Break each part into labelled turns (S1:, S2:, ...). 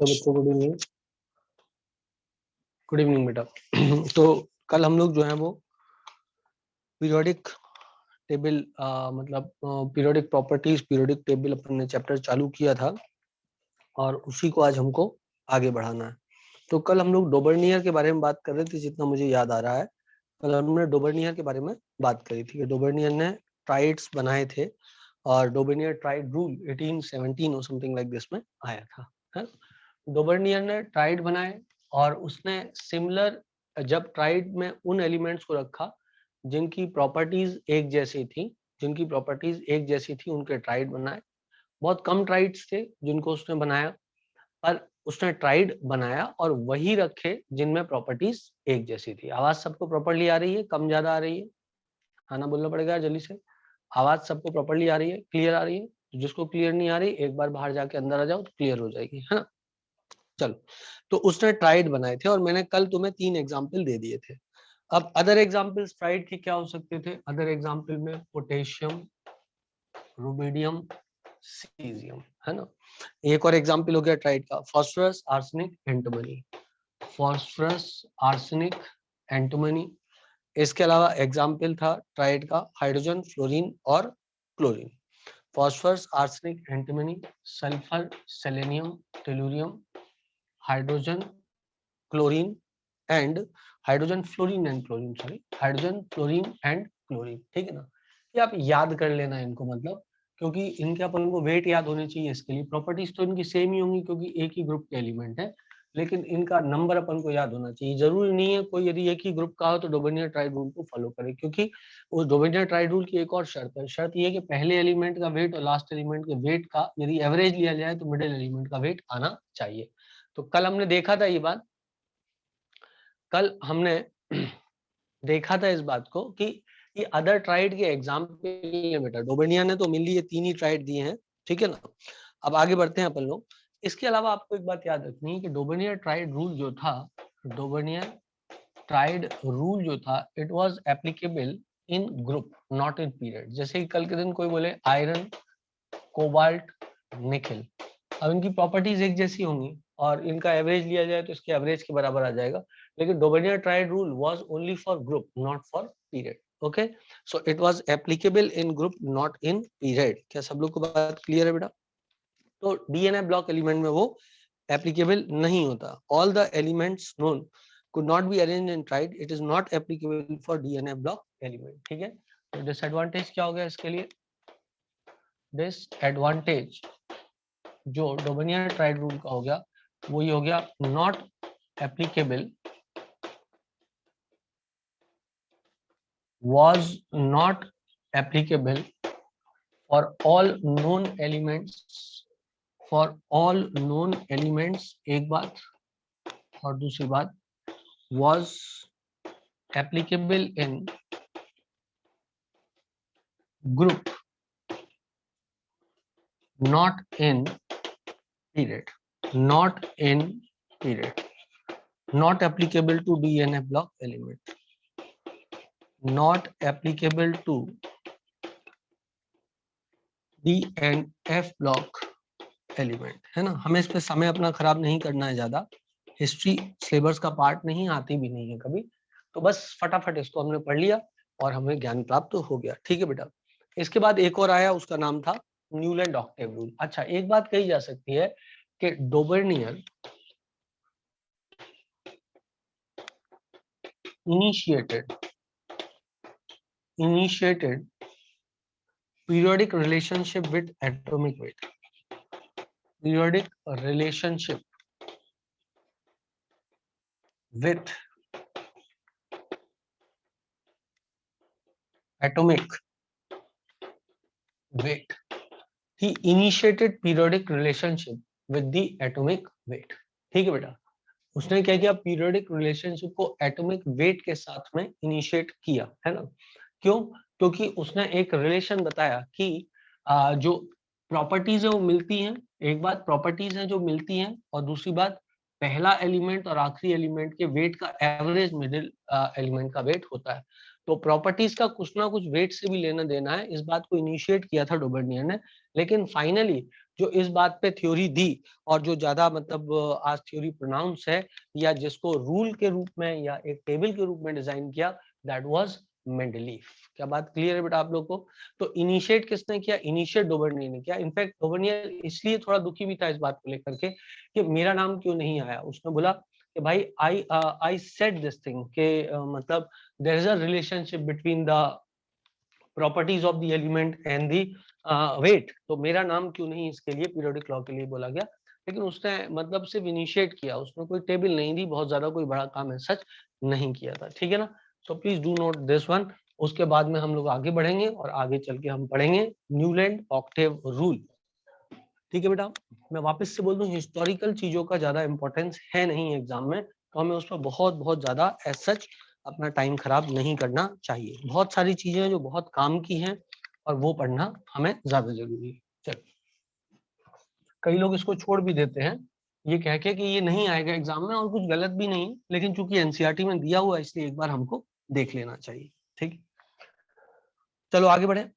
S1: बच्चों good evening. Good evening बेटा। तो कल हम लोग जो है वो पीरियोडिक टेबल मतलब पीरियोडिक प्रॉपर्टीज पीरियोडिक टेबल अपन ने चैप्टर चालू किया था और उसी को आज हमको आगे बढ़ाना है। तो कल हम लोग डोबर्नियर के बारे में बात कर रहे थे, जितना मुझे याद आ रहा है कल हमने डोबर्नियर के बारे में बात करी थी कि डोबर्नियर ने ट्राइड्स बनाए थे और डोबर्नियर ट्राइड रूल 1817 और समथिंग लाइक दिस में आया था, है। डोबर्नियर ने ट्राइड बनाए और उसने सिमिलर, जब ट्राइड में उन एलिमेंट्स को रखा जिनकी प्रॉपर्टीज एक जैसी थी उनके ट्राइड बनाए। बहुत कम ट्राइड्स थे जिनको उसने बनाया, पर उसने ट्राइड बनाया और वही रखे जिनमें प्रॉपर्टीज एक जैसी थी। आवाज सबको प्रॉपर्ली आ रही है? कम ज्यादा आ रही है? खाना बोलना पड़ेगा जल्दी से। आवाज सबको प्रॉपर्ली आ रही है, क्लियर आ रही है? जिसको क्लियर नहीं आ रही एक बार बाहर जाके अंदर आ जाओ तो क्लियर हो जाएगी, है ना। चलो, तो उसने ट्राइड बनाए थे और मैंने कल तुम्हें 3 एग्जाम्पल दे दिए थे। अब अदर एग्जाम्पल्स ट्राइड के क्या हो सकते थे? अदर एग्जाम्पल में पोटेशियम, रुबिडियम, सीजियम, है ना। एक और एग्जाम्पल हो गया ट्राइड का, phosphorus, arsenic, antimony. Phosphorus, arsenic, antimony. इसके अलावा एग्जाम्पल था ट्राइड का हाइड्रोजन, फ्लोरीन और chlorine. Phosphorus, arsenic, antimony, sulphur, selenium, tellurium, hydrogen, chlorine and hydrogen, fluorine and chlorine, sorry, hydrogen, fluorine and chlorine. ठीक है ना। ये आप याद कर लेना इनको, मतलब क्योंकि इनके अपन को वेट याद होने चाहिए। इसके लिए प्रॉपर्टीज तो इनकी सेम ही होंगी क्योंकि एक ही ग्रुप के एलिमेंट है, लेकिन इनका नंबर अपन को याद होना चाहिए। जरूरी नहीं है कोई यदि एक ही ग्रुप का हो तो डोबर्नियर ट्राइड रूल को फॉलो करे, क्योंकि उस डोबर्नियर ट्राइड रूल की एक और शर्त है। शर्त ये है कि पहले एलिमेंट का वेट और लास्ट एलिमेंट के वेट का यदि एवरेज लिया जाए तो मिडिल एलिमेंट का वेट आना चाहिए। तो कल हमने देखा था ये बात, कल हमने देखा था इस बात को कि ये अदर ट्राइड के एग्जाम्पल है बेटा। डोबर्नियर ने तो मिली ये 3 ही ट्राइड दिए हैं, ठीक है ना। अब आगे बढ़ते हैं अपन लोग। इसके अलावा आपको एक बात याद रखनी है कि डोबर्नियर ट्राइड रूल जो था, डोबर्नियर ट्राइड रूल जो था, it was applicable in group not in period. जैसे कि कल के दिन कोई बोले आयरन, कोबाल्ट, निकेल, अब इनकी प्रॉपर्टीज एक जैसी होंगी और इनका एवरेज लिया जाए तो इसके एवरेज के बराबर आ जाएगा। लेकिन Dobereiner triad rule was only for group not for period. Okay, so it was applicable in group not in period. क्या सब लोग को बात क्लियर है बेटा? तो डीएनए ब्लॉक एलिमेंट में वो एप्लीकेबल नहीं होता। All the elements known could not be arranged in triad, it is not applicable for DNA block element। ठीक है, तो डिसएडवांटेज क्या हो गया इसके लिए? डिसएडवांटेज जो डोबर्नियर ट्राइड रूल का हो गया वो ये हो गया, not applicable, was not applicable for all known elements, for all known elements एक बात, और दूसरी बात was applicable in group not in period, not in period, not applicable to DNA block element, not applicable to DNF block element, है ना। हमें इस पे समय अपना खराब नहीं करना है ज्यादा, हिस्ट्री सिलेबस का पार्ट नहीं, आती भी नहीं है कभी, तो बस फटाफट इसको हमने पढ़ लिया और हमें ज्ञान प्राप्त तो हो गया। ठीक है बेटा। इसके बाद एक और आया, उसका नाम था न्यूलैंड ऑक्टेव रूल। अच्छा, एक बात कही जा सकती है कि डोबर्नियर initiated periodic relationship with atomic weight, periodic relationship with atomic weight, he initiated periodic relationship with the atomic weight। ठीक है बेटा, उसने क्या किया? पीरियोडिक रिलेशनशिप को एटॉमिक वेट के साथ में इनिशिएट किया, है ना। क्यों? क्योंकि उसने एक रिलेशन बताया कि जो प्रॉपर्टीज है वो मिलती हैं। एक बात प्रॉपर्टीज है जो मिलती हैं, और दूसरी बात पहला एलिमेंट और आखिरी एलिमेंट के वेट का एवरेज मिडिल एलिमेंट का वेट होता है। तो प्रॉपर्टीज का कुछ ना कुछ वेट से भी लेना देना है, इस बात को इनिशिएट किया था डोबर्नियर ने। लेकिन फाइनली जो इस बात पे थ्योरी दी और जो ज्यादा मतलब आज थ्योरी प्रोनाउंस है या जिसको रूल के रूप में या एक टेबल के रूप में डिजाइन किया, दैट वाज मेंडलीफ। क्या बात क्लियर है बेटा आप लोग को? तो इनिशिएट किसने किया? इनिशिएट डोबर्नियर ने किया। इनफैक्ट डोबर्नियर इसलिए थोड़ा दुखी भी था इस बात को लेकर के कि मेरा नाम क्यों नहीं आया। उसने बोला कि भाई आई सेड दिस थिंग के मतलब there is a relationship between the properties of the element and the weight, तो मेरा नाम क्यों नहीं इसके लिए पीरियोडिक लॉ के लिए बोला गया। लेकिन उसने मतलब सिर्फ इनिशिएट किया, उसने कोई टेबल नहीं दी, बहुत ज्यादा कोई बड़ा काम है सच नहीं किया था, ठीक है ना। So please do not this one. उसके बाद में हम लोग आगे बढ़ेंगे और आगे चल के हम पढ़ेंगे न्यूलैंड ऑक्टेव रूल, ठीक है बेटा। मैं वापस से बोल दूं, हिस्टोरिकल चीजों का ज्यादा इंपॉर्टेंस है नहीं एग्जाम में, तो हमें उस पर बहुत बहुत ज्यादा एज सच अपना टाइम खराब नहीं करना चाहिए। बहुत सारी चीजें हैं जो बहुत काम की हैं और वो पढ़ना हमें ज्यादा जरूरी है। चलो, कई लोग इसको छोड़ भी देते हैं ये कह के कि ये नहीं आएगा एग्जाम में, और कुछ गलत भी नहीं, लेकिन चूंकि एनसीईआरटी में दिया हुआ है इसलिए एक बार हमको देख लेना चाहिए, ठीक। चलो आगे बढ़े।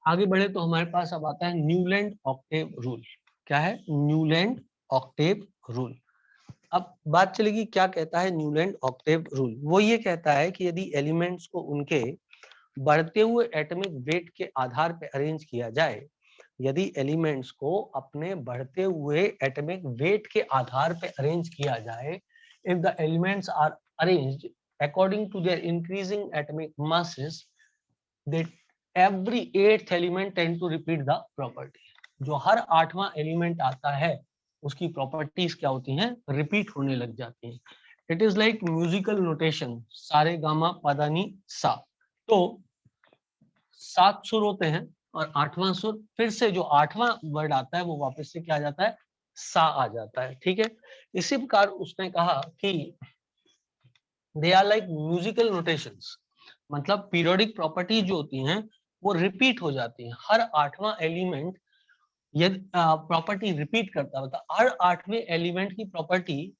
S1: आगे बढ़े तो हमारे पास अब आता है न्यूलैंड ऑक्टेव रूल। क्या है? Newland octave rule. अब बात चलेगी क्या कहता है न्यूलैंड ऑक्टेव रूल। वो ये कहता है कि यदि एलिमेंट्स को उनके बढ़ते हुए एटॉमिक वेट के आधार पर अरेंज किया जाए, यदि एलिमेंट्स को अपने बढ़ते हुए एटॉमिक वेट के आधार पर अरेंज किया जाए, if the elements are arranged according to their increasing atomic masses, that every eighth element tend to repeat the property। जो हर 8वां एलिमेंट आता है उसकी प्रॉपर्टीज क्या होती हैं? रिपीट होने लग जाती हैं। It is like musical notation, सारे गामा पदानी सा। तो 7 सुर होते हैं और 8वां सुर फिर से जो 8वां वर्ड आता है वो वापस से क्या आ जाता है? सा आ जाता है, ठीक है। इसी प्रकार उसने कहा कि they are like musical notations, मतलब पीरियोडिक प्रॉपर्टी जो होती हैं वो रिपीट हो जाती हैं। हर 8वां एलिमेंट यदि प्रॉपर्टी रिपीट करता होता, हर 8वें एलिमेंट की प्रॉपर्टी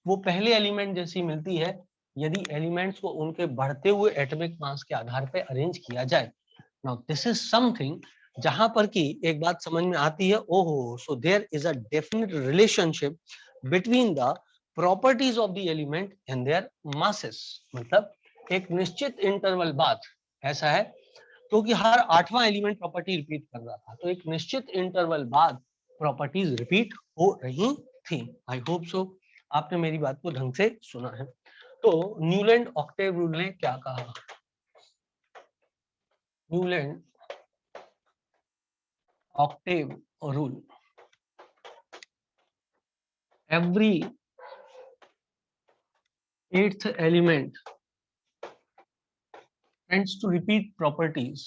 S1: वो पहले एलिमेंट जैसी मिलती है यदि एलिमेंट्स को उनके बढ़ते हुए एटॉमिक मास के आधार पर अरेंज किया जाए। नाउ दिस इज समथिंग जहां पर कि एक बात समझ में आती है, ओहो, so there is a definite relationship between the properties of the element and their masses. मतलब एक निश्चित इंटरवल बाद ऐसा है, क्योंकि हर 8वां एलिमेंट प्रॉपर्टी रिपीट कर रहा था, तो एक निश्चित इंटरवल बाद प्रॉपर्टीज रिपीट हो रही थी। आई होप सो आपने मेरी बात को ढंग से सुना है। तो न्यूलैंड ऑक्टेव रूल ने क्या कहा? Newland octave rule, every eighth element tends to repeat properties,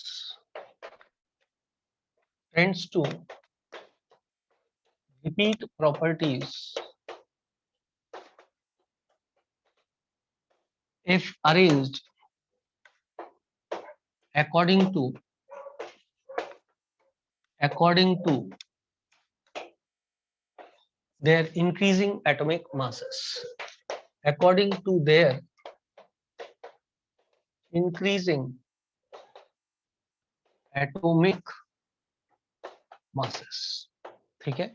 S1: tends to repeat properties if arranged according to their increasing atomic masses, according to their increasing atomic masses, ठीक है।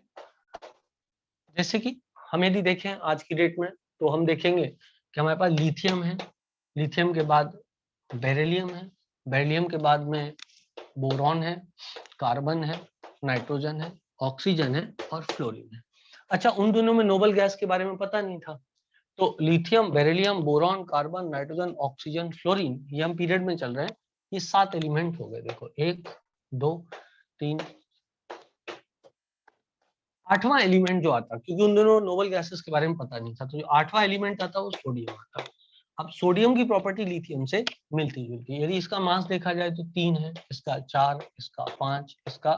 S1: जैसे कि हम यदि देखें आज की डेट में तो हम देखेंगे कि हमारे पास लिथियम है, लिथियम के बाद बेरिलियम है, बेरिलियम के बाद में बोरॉन है, कार्बन है, नाइट्रोजन है, ऑक्सीजन है और फ्लोरीन है। अच्छा, उन दोनों में नोबल गैस के बारे में पता नहीं था। तो lithium, beryllium, boron, carbon, nitrogen, oxygen, fluorine, ये हम पीरियड में चल रहे हैं। ये 7 एलिमेंट हो गए। देखो 1 2 3, 8वां एलिमेंट जो आता, क्योंकि उन दोनों नोबल गैसेस के बारे में पता नहीं था, तो जो 8वां एलिमेंट आता वो सोडियम आता। अब सोडियम की प्रॉपर्टी लिथियम से मिलती जुलती है। यदि इसका मास देखा जाए तो 3 है, इसका 4, इसका 5, इसका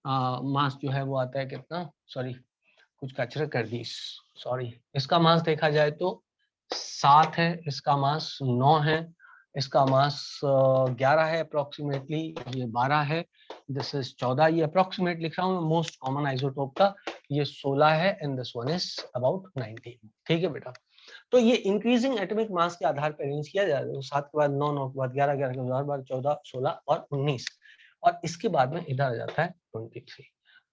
S1: मास जो है वो आता है कितना, सॉरी कुछ कचरा कर दी, सॉरी। इसका मास देखा जाए तो 7 है, इसका मास 9 है, इसका मास 11 है अप्रोक्सीमेटली, ये 12 है, दिस इज 14, ये अप्रोक्सीमेट लिख रहा हूँ मोस्ट कॉमन आइसोटोप का, ये 16 है and this one is about 19, ठीक है बेटा। तो ये इंक्रीजिंग एटॉमिक मास के आधार पर अरेंज किया जाएगा। 7 के बाद 9, 9 के बाद 11, 11 के बाद 12, 14, 16 और 19 और इसके बाद में इधर आ जाता है 23।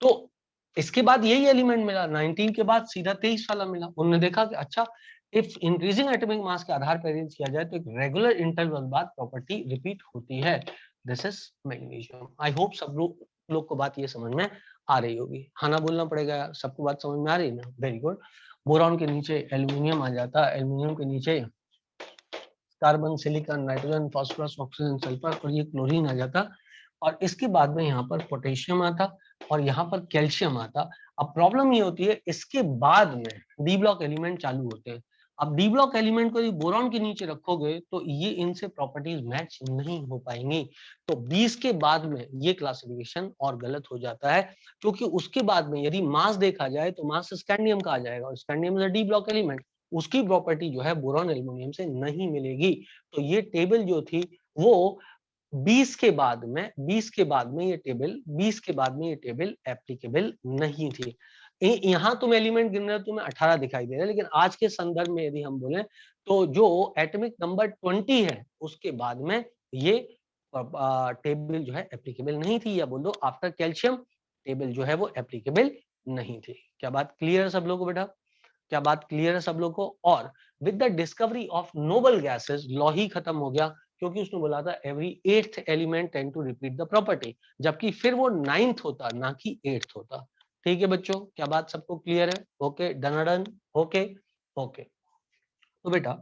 S1: तो इसके बाद यही एलिमेंट मिला, 19 के बाद सीधा 23 वाला मिला। उन्होंने देखा कि अच्छा इफ इंक्रीजिंग एटॉमिक मास के आधार पर अरेंज किया जाए तो एक रेगुलर इंटरवल बाद प्रॉपर्टी रिपीट होती है। This is magnesium. I hope सब लोग को बात ये समझ में आ रही होगी। हाँ ना बोलना पड़ेगा, सबको बात समझ में आ रही है ना? Very good. बोरॉन के नीचे एल्यूमिनियम आ जाता है, एल्यूमिनियम के नीचे carbon, silicon, nitrogen, phosphorus, oxygen, sulphur और ये क्लोरीन आ जाता और इसके बाद में यहाँ पर पोटेशियम आता और यहाँ पर कैल्शियम आता। अब प्रॉब्लम ये होती है इसके बाद में डी ब्लॉक एलिमेंट चालू होते हैं। अब डी ब्लॉक एलिमेंट को बोरॉन के नीचे रखोगे तो ये इनसे प्रॉपर्टीज मैच नहीं हो पाएंगी। तो 20 के बाद में ये क्लासिफिकेशन और गलत हो जाता है, क्योंकि उसके बाद में यदि मास देखा जाए तो मास स्कैंडियम का आ जाएगा और scandium is D block element, उसकी प्रॉपर्टी जो है बोरॉन एल्युमिनियम से नहीं मिलेगी। तो ये टेबल जो थी वो 20 के बाद में ये टेबल एप्लीकेबल नहीं थी। यहाँ तुम एलिमेंट गिन रहे हो, तुम्हें 18 दिखाई दे रहा है, लेकिन आज के संदर्भ में यदि हम बोले तो जो एटॉमिक नंबर 20 है उसके बाद में ये टेबल जो है एप्लीकेबल नहीं थी, या बोल दो आफ्टर कैल्शियम टेबल जो है वो एप्लीकेबल नहीं थी। क्या बात क्लियर है सब लोगों को बेटा? क्या बात क्लियर है सब लोग को? और with the discovery of noble gases law ही खत्म हो गया, क्योंकि उसने बोला था every 8th element tend to repeat the property, जबकि फिर वो 9th होता ना कि 8th होता। ठीक है बच्चों, क्या बात सबको क्लियर है? Okay, done? Okay okay. तो बेटा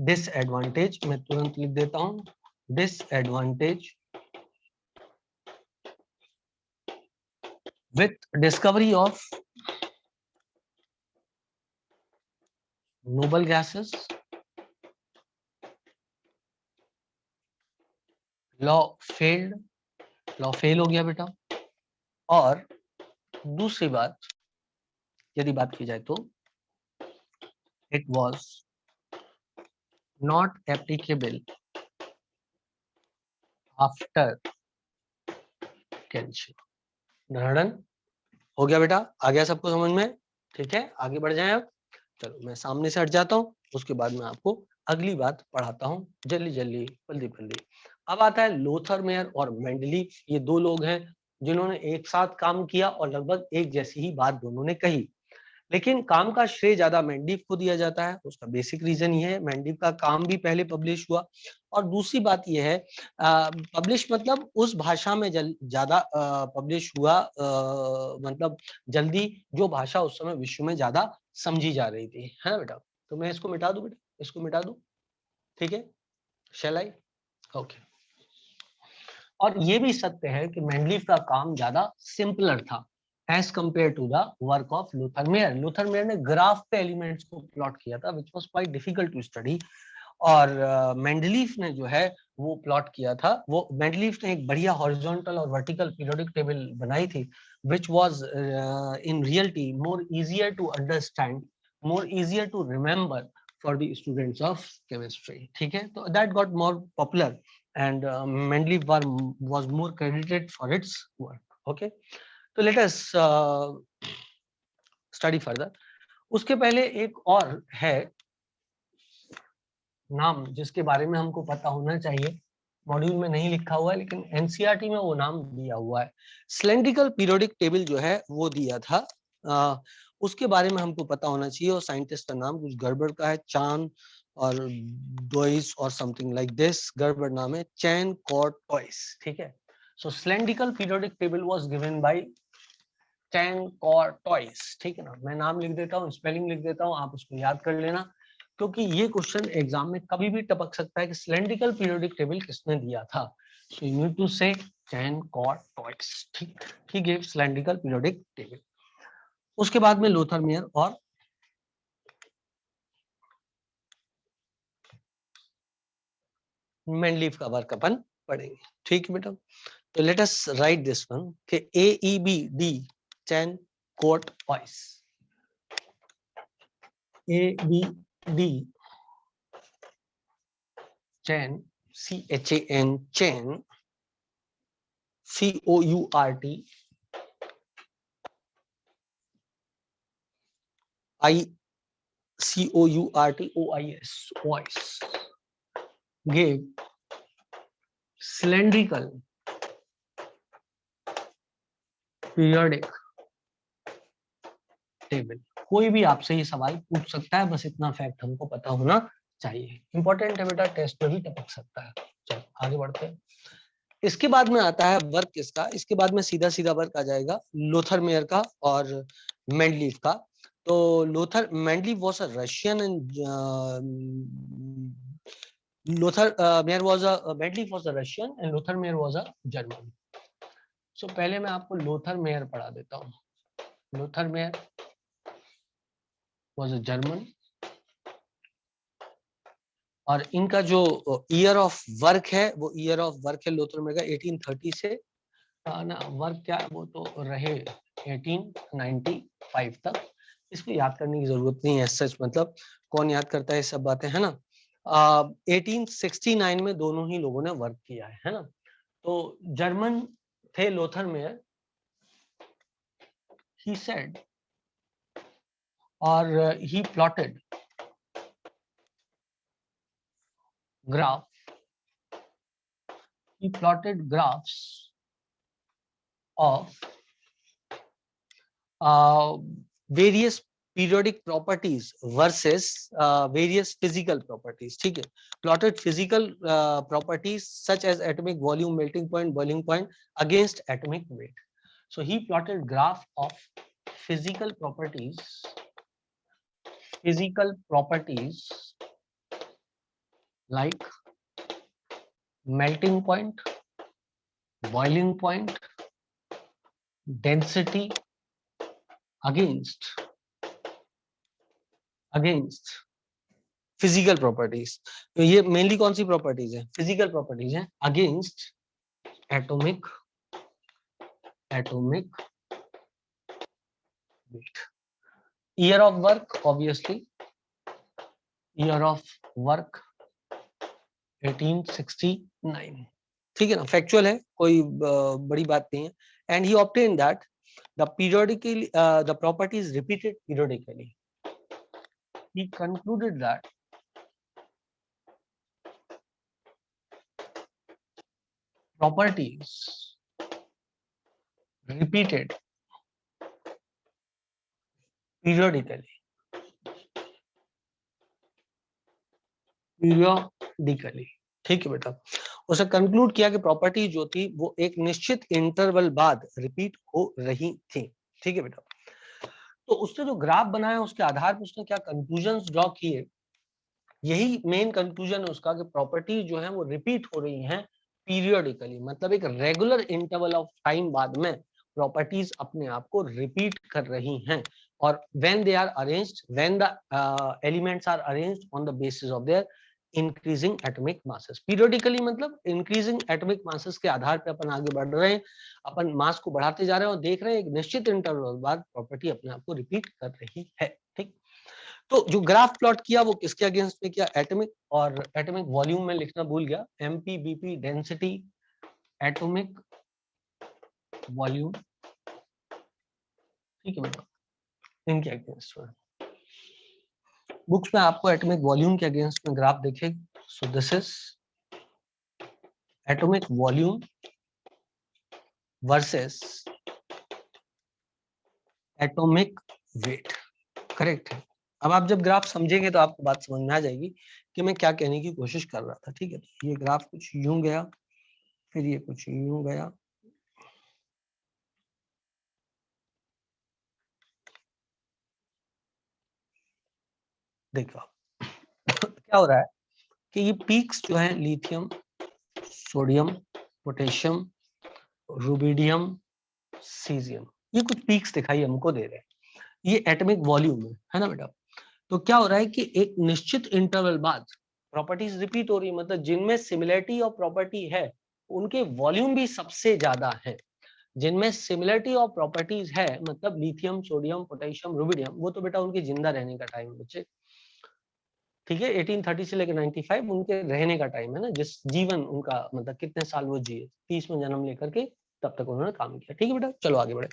S1: डिसएडवांटेज मैं तुरंत लिख देता हूं, disadvantage with discovery of noble gases, law fail हो गया बेटा। और दूसरी बात यदि बात की जाए तो it was not applicable after calcium. Done हो गया बेटा? आ गया सबको समझ में? ठीक है, आगे बढ़ जाएं अब। चलो मैं सामने से हट जाता हूँ, उसके बाद मैं आपको अगली बात पढ़ाता हूँ जल्दी। अब आता है लोथर मेयर और मेंडलीफ। ये दो लोग हैं जिन्होंने एक साथ काम किया और लगभग एक जैसी ही बात दोनों ने कही, लेकिन काम का श्रेय ज्यादा मेंडलीफ को दिया जाता है। उसका बेसिक रीजन ये है, मेंडलीफ का काम भी पहले पब्लिश हुआ, और दूसरी बात ये है पब्लिश मतलब उस भाषा में ज्यादा पब्लिश हुआ, मतलब जल्दी, जो भाषा उस समय विश्व में ज्यादा समझी जा रही थी, है ना बेटा? तो मैं इसको मिटा दूं बेटा, इसको मिटा दूं, ठीक है? शैल आई? ओके। और ये भी सत्य है कि मेंडलीफ का काम ज्यादा सिंपलर था as compare to the work of Luther Meyer. Luther Meyer ने ग्राफ पे एलिमेंट्स को प्लॉट किया था, which was quite difficult to study. और मेंडलीफ ने जो है वो प्लॉट किया था, वो मेंडलीफ ने एक बढ़िया हॉरिजॉन्टल और वर्टिकल पीरियोडिक टेबल बनाई थी, which was in reality more easier to understand, more easier to remember for the students of chemistry. ठीक है, तो that got more popular and Mendeleev was more credited for its work. Okay, तो let us study further. उसके पहले एक और है नाम जिसके बारे में हमको पता होना चाहिए, मॉड्यूल में नहीं लिखा हुआ है लेकिन एनसीईआरटी में वो नाम दिया हुआ है। सिलेंड्रिकल पीरियोडिक टेबल जो है वो दिया था, उसके बारे में हमको पता होना चाहिए। और साइंटिस्ट का नाम कुछ गड़बड़ का है, चान और डॉइस और समथिंग लाइक दिस, गड़बड़ नाम है, चैन कॉर्ट टॉइस। ठीक है, so cylindrical periodic table was given by chain court toys. ठीक है ना, मैं नाम लिख देता हूँ, स्पेलिंग लिख देता हूँ, आप उसको याद कर लेना, क्योंकि ये क्वेश्चन एग्जाम में कभी भी टपक सकता है कि सिलेंड्रिकल पीरियोडिक टेबल किसने दिया था। सो यू नीड टू से चैन कॉर्ट टॉइस। ठीक, ही गिव सिलेंड्रिकल पीरियोडिक टेबल। उसके बाद में लोथर मेयर और मेंडलीफ का वर्क अपन पढ़ेंगे। ठीक है बेटा, तो let us right this one कि AEBD चैन कॉर्ट टॉइस, ABD चैन, CHAN चैन, COURT COURTOIS, OIS, gave cylindrical periodic table। कोई भी आपसे ये सवाल पूछ सकता है, बस इतना फैक्ट हमको पता होना चाहिए। इंपॉर्टेंट है बेटा, टेस्ट में भी टपक सकता है। चलो आगे बढ़ते हैं। इसके बाद में आता है वर्क किसका, इसके बाद में सीधा सीधा वर्क आ जाएगा लोथर मेयर का और मेंडलीफ का। तो Lothar Mendeleev was a Russian and Lothar Meyer was a Mendeleev was a Russian and Lothar Meyer was a German. So पहले मैं आपको लोथर मेयर पढ़ा देता हूँ। Lothar Meyer was a German, और इनका जो ईयर ऑफ वर्क है वो ईयर ऑफ वर्क है लोथर मेयर का 1830 से ना, वर्क क्या है वो तो रहे 1895 तक। इसको याद करने की जरूरत नहीं है सच, मतलब कौन याद करता है ये सब बातें, है ना। 1869 में दोनों ही लोगों ने वर्क किया है ना। तो जर्मन थे Lothar Meyer, he said or he plotted graph, he plotted graphs of various periodic properties versus various physical properties, ठीक है। plotted physical properties such as atomic volume, melting point, boiling point against atomic weight. So he plotted graph of physical properties like melting point, boiling point, density against physical properties. तो ये mainly कौन सी properties है, physical properties है, against atomic weight. Year of work, obviously year of work 1869, ठीक है ना, factual है, कोई बड़ी बात नहीं है। And he obtain that the periodically the properties repeated periodically. he concluded that properties repeated periodically, ठीक है बेटा। उसे कंक्लूड किया कि प्रॉपर्टी जो थी वो एक निश्चित इंटरवल बाद रिपीट हो रही थी, ठीक है बेटा। तो उसने जो ग्राफ बनाया उसके आधार पर उसने क्या कंक्लूजन्स ड्रॉ किए, यही मेन कंक्लूजन है उसका कि प्रॉपर्टी जो है वो रिपीट हो रही हैं पीरियोडिकली, मतलब एक रेगुलर इंटरवल ऑफ टाइम बाद में प्रॉपर्टीज अपने आप को रिपीट कर रही हैं। और when they are arranged, when the elements are arranged on the basis of their increasing atomic masses. Periodically मतलब इंक्रीजिंग एटॉमिक मासेस के आधार पर अपन आगे बढ़ रहे हैं, अपन मास को बढ़ाते जा रहे हैं और देख रहे हैं एक निश्चित इंटरवल बाद प्रॉपर्टी अपने आप को रिपीट कर रही है, ठीक। तो जो ग्राफ प्लॉट किया वो किसके अगेंस्ट में किया, एटॉमिक, और एटॉमिक वॉल्यूम में लिखना भूल गया, MP BP density atomic volume, ठीक है बेटा, इनके अगेंस्ट में। बुक्स में आपको एटॉमिक वॉल्यूम के अगेंस्ट में ग्राफ देखे। So this is atomic volume versus atomic weight, correct है। अब आप जब ग्राफ समझेंगे तो आपको बात समझ में आ जाएगी कि मैं क्या कहने की कोशिश कर रहा था, ठीक है। ये ग्राफ कुछ यूं गया, फिर ये कुछ यूं गया, देखो क्या हो रहा है कि ये पीक्स जो है lithium, sodium, potassium, rubidium, caesium, ये कुछ पीक्स दिखाई हमको दे रहे हैं, ये एटॉमिक वॉल्यूम है ना बेटा। तो क्या हो रहा है कि एक निश्चित इंटरवल बाद प्रॉपर्टीज रिपीट हो रही है, मतलब जिनमें सिमिलरिटी ऑफ प्रॉपर्टी है उनके वॉल्यूम भी सबसे ज्यादा है। जिनमें सिमिलरिटी ऑफ प्रॉपर्टीज है मतलब लिथियम, सोडियम, पोटेशियम, रुबिडियम, वो तो बेटा उनके जिंदा रहने का टाइम बच्चे, ठीक है। 1830 से लेकर 95 उनके रहने का टाइम है ना, जिस जीवन उनका मतलब कितने साल वो जिए, 30 में जन्म लेकर के तब तक उन्होंने काम किया। ठीक है बेटा, चलो आगे बढ़े।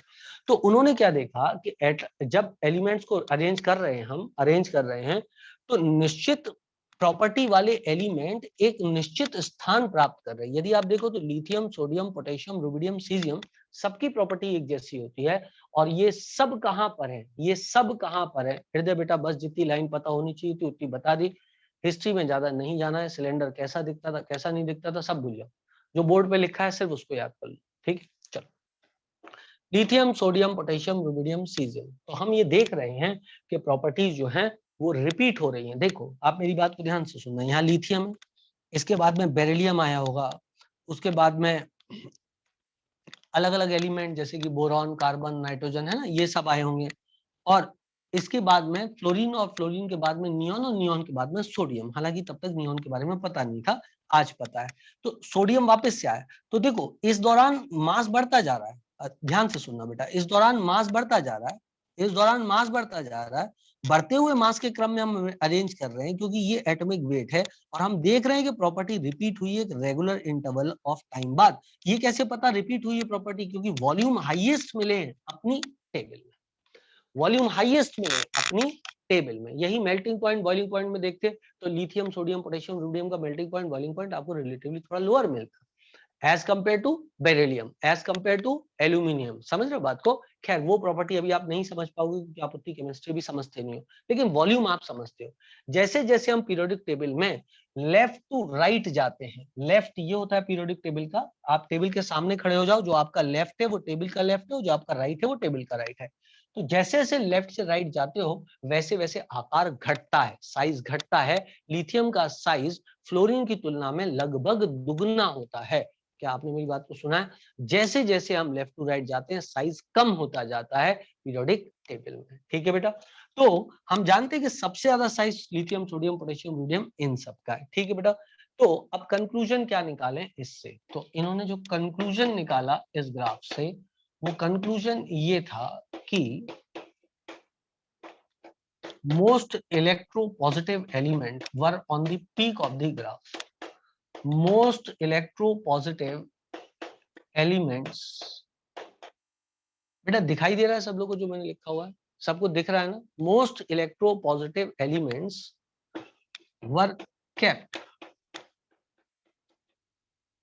S1: तो उन्होंने क्या देखा कि जब एलिमेंट्स को अरेंज कर रहे हैं तो निश्चित प्रॉपर्टी वाले एलिमेंट एक निश्चित स्थान प्राप्त कर रहे हैं। यदि आप देखो तो lithium, sodium, potassium, rubidium, caesium सबकी प्रॉपर्टी एक जैसी होती है। और ये सब कहां पर है, ये सब कहां पर है हृदय बेटा? बस जितनी लाइन पता होनी चाहिए थी उतनी बता दी। हिस्ट्री में ज्यादा नहीं जाना है। सिलेंडर कैसा दिखता था, कैसा नहीं दिखता था, सब भूल जाओ। जो बोर्ड पे लिखा है सिर्फ उसको याद कर लो। ठीक है, चलो। Lithium, sodium, potassium, rubidium, caesium, तो हम ये देख रहे हैं कि प्रॉपर्टीज जो हैं वो रिपीट हो रही हैं। देखो आप मेरी बात को ध्यान से सुनना। यहाँ लिथियम, इसके बाद में बेरिलियम आया होगा, उसके बाद में अलग अलग एलिमेंट जैसे कि बोरॉन, कार्बन, नाइट्रोजन, है ना, ये सब आए होंगे। और इसके बाद में फ्लोरीन, और फ्लोरीन के बाद में नियॉन, और नियॉन के बाद में सोडियम। हालांकि तब तक नियॉन के बारे में पता नहीं था, आज पता है। तो सोडियम वापस से आया। तो देखो इस दौरान मास बढ़ता जा रहा है। ध्यान से सुनना बेटा, इस दौरान मास बढ़ता जा रहा है, इस दौरान मास बढ़ता जा रहा है। बढ़ते हुए मास के क्रम में हम अरेंज कर रहे हैं क्योंकि ये एटॉमिक वेट है। और हम देख रहे हैं कि प्रॉपर्टी रिपीट हुई है एक रेगुलर इंटरवल ऑफ टाइम बाद। ये कैसे पता रिपीट हुई है प्रॉपर्टी? क्योंकि वॉल्यूम हाईएस्ट मिले हैं अपनी टेबल में, वॉल्यूम हाईएस्ट मिले अपनी टेबल में। यही मेल्टिंग पॉइंट, बॉइलिंग पॉइंट में देखते तो लिथियम, सोडियम, पोटेशियम, रुबिडियम का मेल्टिंग पॉइंट, बॉइलिंग पॉइंट आपको रिलेटिवली थोड़ा लोअर मिलता as compare to beryllium, as compare to aluminium. समझ रहे हो बात को? खैर वो प्रॉपर्टी अभी आप नहीं समझ पाओगे क्योंकि आप उतनी केमिस्ट्री भी समझते नहीं हो, लेकिन वॉल्यूम आप समझते हो। जैसे जैसे हम पीरियोडिक टेबल में लेफ्ट टू राइट जाते हैं, लेफ्ट ये होता है पीरियोडिक टेबल का, आप टेबल के सामने खड़े हो जाओ, जो आपका लेफ्ट है वो टेबल का लेफ्ट है, जो आपका राइट है वो टेबल का राइट है। तो जैसे जैसे लेफ्ट से राइट जाते हो वैसे वैसे आकार घटता है, साइज घटता है। लिथियम का साइज फ्लोरीन की तुलना में लगभग दुगना होता है। क्या आपने मेरी बात को सुना है? जैसे जैसे हम लेफ्ट टू राइट जाते हैं साइज कम होता जाता है पीरियोडिक टेबल में। ठीक है बेटा, तो हम जानते हैं कि सबसे ज्यादा size lithium, sodium, potassium, rubidium इन सब का है। ठीक है बेटा, तो अब कंक्लूजन क्या निकालें इससे? तो इन्होंने जो कंक्लूजन निकाला इस ग्राफ से, वो कंक्लूजन ये था कि most electropositive element were on the peak of the graph. Most electropositive elements, बेटा दिखाई दे रहा है सब लोगों को जो मैंने लिखा हुआ है? सबको दिख रहा है ना? Most electropositive elements were kept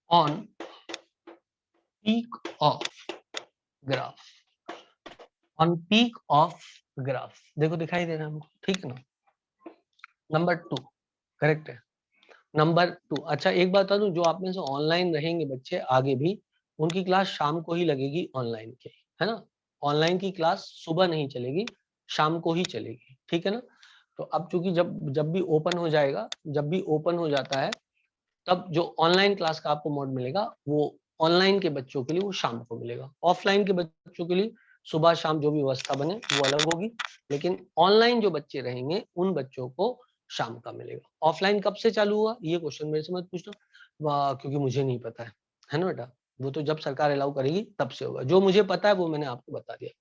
S1: on peak of graph. On peak of graph, देखो दिखाई दे रहा है हमको, ठीक है ना? नंबर 2 करेक्ट है। नंबर 2, अच्छा एक बात बता दूं, जो आप में से ऑनलाइन रहेंगे बच्चे आगे भी, उनकी क्लास शाम को ही लगेगी ऑनलाइन की, है ना? ऑनलाइन की क्लास सुबह नहीं चलेगी, शाम को ही चलेगी, ठीक है ना? तो अब चूंकि जब जब भी ओपन हो जाएगा, जब भी ओपन हो जाता है, तब जो ऑनलाइन क्लास का आपको मोड मिलेगा वो ऑनलाइन के बच्चों के लिए वो शाम को मिलेगा। ऑफलाइन के बच्चों के लिए सुबह शाम जो भी व्यवस्था बने वो अलग होगी, लेकिन ऑनलाइन जो बच्चे रहेंगे उन बच्चों को शाम का मिलेगा। ऑफलाइन कब से चालू हुआ ये क्वेश्चन मेरे से मत पूछना, क्योंकि मुझे नहीं पता है ना बेटा? वो तो जब सरकार अलाउ करेगी तब से होगा। जो मुझे पता है वो मैंने आपको बता दिया।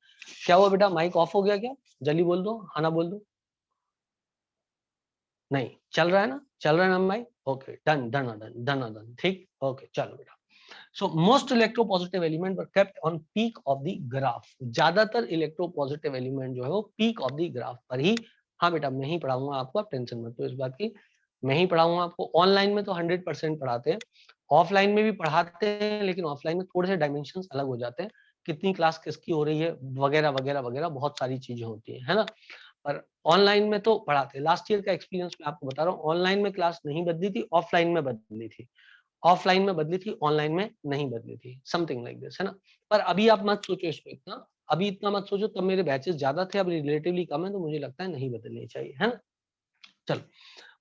S1: क्या हुआ बेटा? माइक ऑफ हो गया क्या? जल्दी बोल दो, हाँ ना बोल दो। नहीं चल रहा है ना? चल रहा है ना mike? Okay, done done done done done, ठीक, ओके चलो बेटा। So most electropositive element were kept on peak of the graph. ज्यादातर इलेक्ट्रोपॉजिटिव एलिमेंट जो है वो पीक ऑफ द ग्राफ पर ही। हाँ बेटा मैं ही पढ़ाऊंगा आपको, आप टेंशन मत लो इस बात की, मैं ही पढ़ाऊंगा आपको। ऑनलाइन में तो 100% पढ़ाते हैं, ऑफलाइन में भी पढ़ाते हैं, लेकिन ऑफलाइन में थोड़े से डायमेंशन अलग हो जाते हैं, कितनी क्लास किसकी हो रही है वगैरह वगैरह वगैरह, बहुत सारी चीजें होती है ना? पर ऑनलाइन में तो पढ़ाते हैं। लास्ट ईयर का एक्सपीरियंस मैं आपको बता रहा हूँ, ऑनलाइन में क्लास नहीं बदली थी, ऑफलाइन में बदली थी। ऑफलाइन में बदली थी, ऑनलाइन में नहीं बदली थी, समथिंग लाइक दिस, है ना? पर अभी आप मत सोचो इसको इतना, अभी इतना मत सोचो, तब मेरे बैचेस ज्यादा थे, अब रिलेटिवली कम है, तो मुझे लगता है नहीं बदलनी चाहिए, है ना? चलो,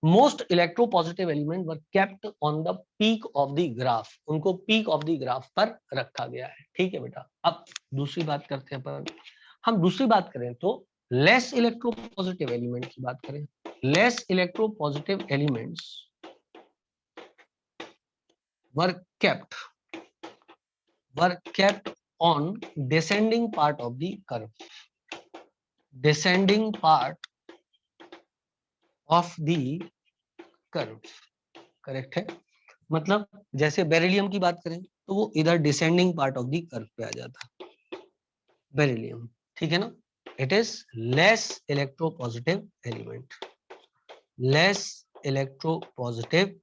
S1: most electropositive element were kept on the peak of the graph, उनको पीक ऑफ द ग्राफ पर रखा गया है। ठीक है बेटा, अब दूसरी बात करते हैं पर हम दूसरी बात करें तो लेस इलेक्ट्रोपॉजिटिव एलिमेंट की बात करें। Less electropositive elements were kept on descending part of the curve, descending part of the curve, correct है? मतलब जैसे बेरिलियम की बात करें तो वो इधर descending part of the curve पे आ जाता है बेरिलियम, ठीक है ना। It is less electropositive element, less electropositive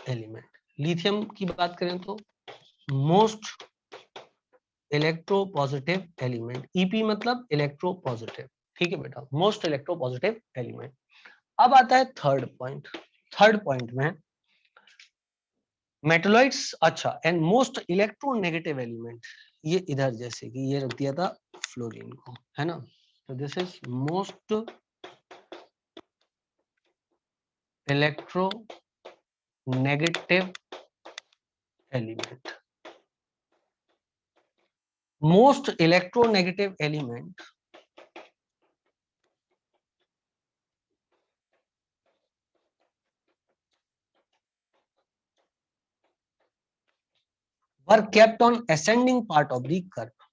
S1: element. Lithium की बात करें तो मोस्ट इलेक्ट्रोपॉजिटिव एलिमेंट, ईपी मतलब इलेक्ट्रोपॉजिटिव, ठीक है बेटा, मोस्ट इलेक्ट्रोपॉजिटिव एलिमेंट। अब आता है थर्ड पॉइंट। थर्ड पॉइंट में मेटलॉइड्स, अच्छा, एंड मोस्ट इलेक्ट्रोनेगेटिव एलिमेंट, ये इधर जैसे कि ये रख दिया था फ्लोरीन को, है ना। तो this is most electronegative element. Most electronegative element were kept on ascending part of the curve,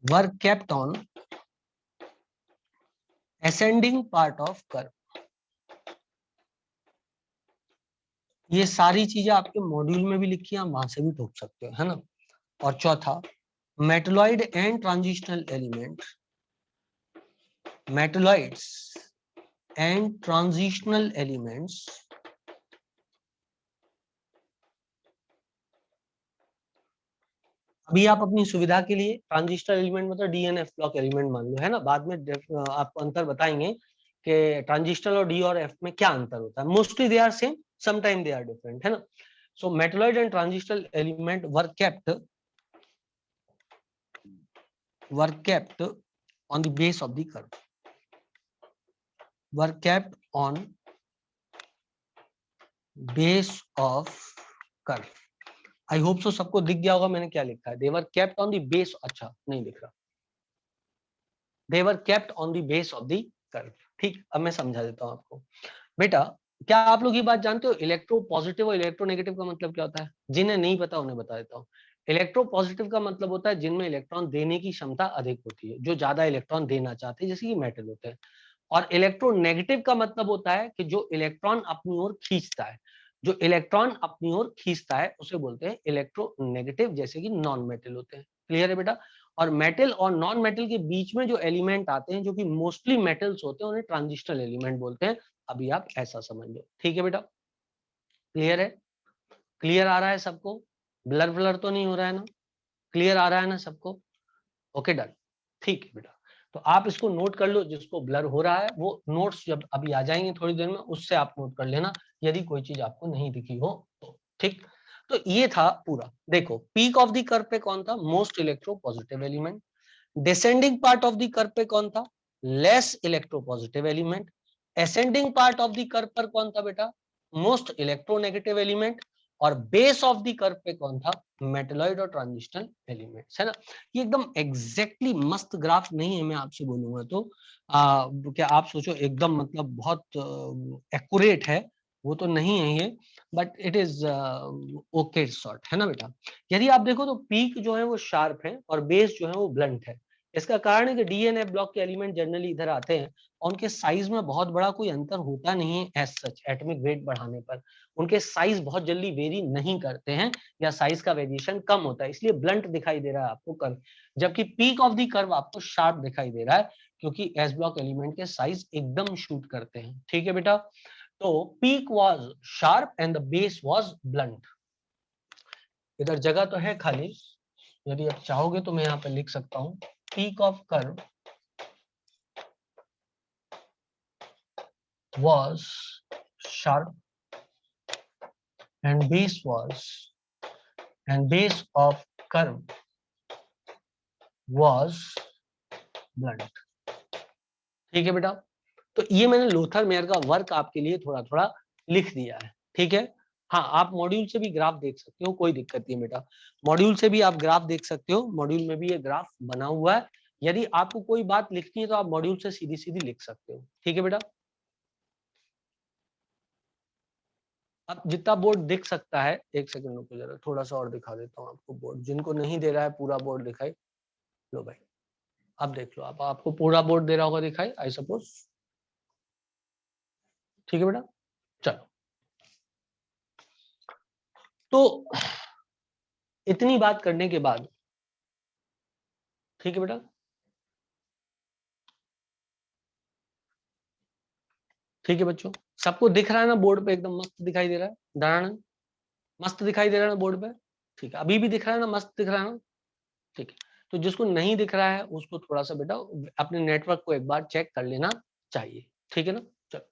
S1: were kept on ascending part of curve। ये सारी चीजें आपके मॉड्यूल में भी लिखी है, वहां से भी ढूंढ सकते हो, है ना। और चौथा metalloid and transitional element, metalloids and transitional elements अभी आप अपनी सुविधा के लिए ट्रांजिस्टर एलिमेंट मतलब D and F block element मान लो, है ना। बाद में आपको अंतर बताएंगे कि ट्रांजिस्टर और डी और एफ में क्या अंतर होता है। Mostly they are same, sometime they are different, है ना। So metalloid and transistor element were kept on the base of the curve, were kept on base of curve। I hope सो सबको दिख गया होगा मैंने क्या लिखा है। they were kept on the base, अच्छा नहीं दिख रहा, they were kept on the base of the curve। ठीक, अब मैं समझा देता हूं आपको। बेटा क्या आप लोग ये बात जानते हो इलेक्ट्रो पॉजिटिव और इलेक्ट्रो नेगेटिव का मतलब क्या होता है? जिन्हें नहीं पता उन्हें बता देता हूँ। इलेक्ट्रो पॉजिटिव का मतलब होता है जिनमें इलेक्ट्रॉन देने की क्षमता अधिक होती है, जो ज्यादा इलेक्ट्रॉन देना चाहते हैं, जैसे कि मेटल होते हैं। और इलेक्ट्रोनेगेटिव का मतलब होता है कि जो इलेक्ट्रॉन अपनी ओर खींचता है, जो इलेक्ट्रॉन अपनी ओर खींचता है उसे बोलते हैं इलेक्ट्रोनेगेटिव, जैसे कि नॉन मेटल होते हैं। क्लियर है बेटा। और मेटल और नॉन मेटल के बीच में जो एलिमेंट आते हैं जो कि मोस्टली मेटल्स होते हैं उन्हें ट्रांजिशनल एलिमेंट बोलते हैं। अभी आप ऐसा समझ लो, ठीक है बेटा। क्लियर है? क्लियर आ रहा है सबको? ब्लर ब्लर तो नहीं हो रहा है ना? क्लियर आ रहा है ना सबको? ओके डन, ठीक है बेटा। तो आप इसको नोट कर लो, जिसको ब्लर हो रहा है वो नोट्स जब अभी आ जाएंगे थोड़ी देर में, उससे आप नोट कर लेना यदि कोई चीज आपको नहीं दिखी हो तो। ठीक, तो ये था पूरा। देखो पीक ऑफ द कर्व पे कौन था? Most electro positive element. Descending part of the curve पे कौन था? Less electro positive element. Ascending part of the curve पर कौन था बेटा? Most electronegative element. और बेस ऑफ द कर्व पे कौन था? मेटलॉइड और ट्रांजिशनल एलिमेंट्स, है ना। ये एकदम एग्जैक्टली मस्त ग्राफ नहीं है, मैं आपसे बोलूंगा तो क्या आप सोचो एकदम मतलब बहुत एक्यूरेट है, वो तो नहीं है ये, but it is okay sort, है ना बेटा। यदि आप देखो तो पीक जो है वो शार्प है और बेस जो है वो ब्लंट है। इसका कारण है कि डीएनए ब्लॉक के एलिमेंट जनरली इधर आते हैं और उनके साइज में बहुत बड़ा कोई अंतर होता नहीं है एज सच, एटॉमिक वेट बढ़ाने पर उनके साइज बहुत जल्दी वेरी नहीं करते हैं या साइज का वेरिएशन कम होता है, इसलिए ब्लंट दिखाई दे रहा है आपको कर्व। जबकि पीक ऑफ द कर्व आपको शार्प दिखाई दे रहा है क्योंकि एस ब्लॉक एलिमेंट के साइज एकदम शूट करते हैं, ठीक है बेटा। तो peak was sharp and the base was blunt. इधर जगह तो है खाली, यदि आप चाहोगे तो मैं यहाँ पे लिख सकता हूँ peak of curve was sharp and base of curve was blunt। ठीक है बेटा। तो ये मैंने लोथर मेयर का वर्क आपके लिए थोड़ा थोड़ा लिख दिया है, ठीक है। हाँ, आप मॉड्यूल से भी ग्राफ देख सकते हो, कोई दिक्कत नहीं बेटा। मॉड्यूल से भी आप ग्राफ देख सकते हो, मॉड्यूल में भी ये ग्राफ बना हुआ है। यदि आपको कोई बात लिखनी है तो आप मॉड्यूल से सीधी सीधी लिख सकते हो, ठीक है बेटा। अब जितना बोर्ड दिख सकता है, एक सेकंड रुको जरा, थोड़ा सा और दिखा देता हूँ आपको बोर्ड। जिनको नहीं दे रहा है पूरा बोर्ड दिखाई, लो भाई अब देख लो। आप आपको पूरा बोर्ड दे रहा होगा दिखाई, आई सपोज, ठीक है बेटा। चलो तो इतनी बात करने के बाद, ठीक है बेटा, ठीक है बच्चों, सबको दिख रहा है ना बोर्ड पे, एकदम मस्त दिखाई दे रहा है, नारायण मस्त दिखाई दे रहा है ना बोर्ड पे, ठीक है, अभी भी दिख रहा है ना, मस्त दिख रहा है ना, ठीक है। तो जिसको नहीं दिख रहा है उसको थोड़ा सा बेटा अपने नेटवर्क को एक बार चेक कर लेना चाहिए, ठीक है ना। चलो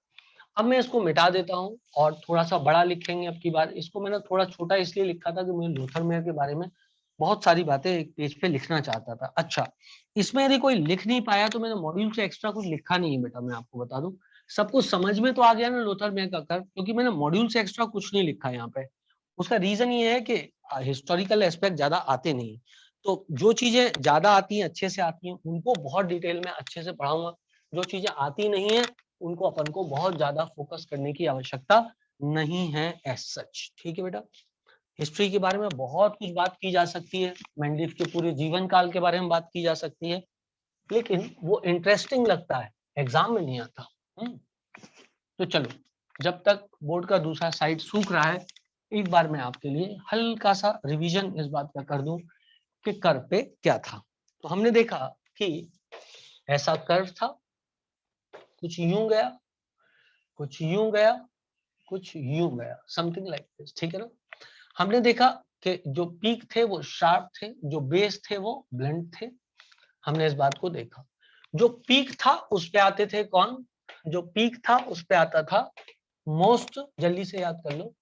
S1: अब मैं इसको मिटा देता हूँ और थोड़ा सा बड़ा लिखेंगे अब की बार। इसको मैंने थोड़ा छोटा इसलिए लिखा था कि मैं लूथर मेयर के बारे में बहुत सारी बातें एक पेज पे लिखना चाहता था। अच्छा, इसमें यदि कोई लिख नहीं पाया तो मैंने मॉड्यूल से एक्स्ट्रा कुछ लिखा नहीं है बेटा, मैं आपको बता दूं। सबको समझ में तो आ गया ना लूथर मेयर का कर्व, क्योंकि मैंने मॉड्यूल से एक्स्ट्रा कुछ नहीं लिखा यहाँ पे। उसका रीजन ये है कि हिस्टोरिकल एस्पेक्ट ज्यादा आते नहीं, तो जो चीजें ज्यादा आती हैं, अच्छे से आती हैं, उनको बहुत डिटेल में अच्छे से पढ़ाऊंगा। जो चीजें आती नहीं है उनको अपन को बहुत ज्यादा फोकस करने की आवश्यकता नहीं है एज सच, ठीक है बेटा। हिस्ट्री के बारे में बहुत कुछ बात की जा सकती है, मेंडलीफ के पूरे जीवन काल के बारे में बात की जा सकती है, लेकिन वो इंटरेस्टिंग लगता है, एग्जाम में नहीं आता। तो चलो, जब तक बोर्ड का दूसरा साइड सूख रहा है, एक बार मैं आपके लिए हल्का सा रिवीजन इस बात का कर दूं कि कर्व पे क्या था। तो हमने देखा कि ऐसा कर्व था, कुछ यूं गया, कुछ यूं गया, कुछ यूं गया, समथिंग लाइक दिस, ठीक है ना। हमने देखा कि जो पीक थे वो शार्प थे, जो बेस थे वो ब्लंट थे। हमने इस बात को देखा। जो पीक था उस पे आते थे कौन, जो पीक था उस पे आता था मोस्ट, जल्दी से याद कर लो,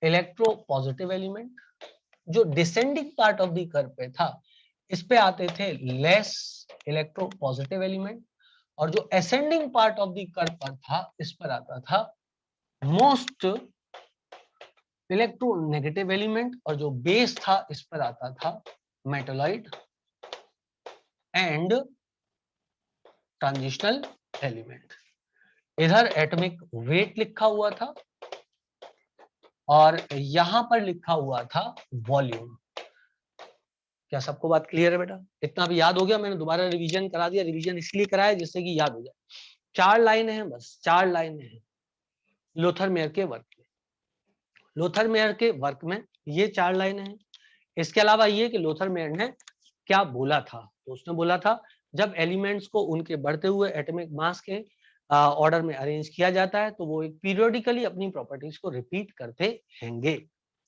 S1: इलेक्ट्रो पॉजिटिव एलिमेंट। जो descending part of the curve पे था इस पे आते थे लेस इलेक्ट्रो पॉजिटिव एलिमेंट, और जो ascending part of the curve पर था इस पर आता था मोस्ट इलेक्ट्रोनेगेटिव एलिमेंट, और जो बेस था इस पर आता था मेटलॉइड एंड ट्रांजिशनल एलिमेंट। इधर एटॉमिक वेट लिखा हुआ था और यहां पर लिखा हुआ था वॉल्यूम। क्या सबको बात क्लियर है बेटा? इतना भी याद हो गया? मैंने दोबारा रिवीजन करा दिया, रिवीजन इसलिए कराया जिससे कि याद हो जाए। 4 लाइनें हैं, बस 4 लाइनें हैं लोथर मेयर के वर्क में। लोथर मेयर के वर्क में ये 4 लाइनें हैं। इसके अलावा ये कि लोथर मेयर ने क्या बोला था, तो उसने बोला था जब एलिमेंट्स को उनके बढ़ते हुए एटॉमिक मास के ऑर्डर में अरेंज किया जाता है तो वो एक पीरियोडिकली अपनी प्रॉपर्टीज को रिपीट करते हैंगे,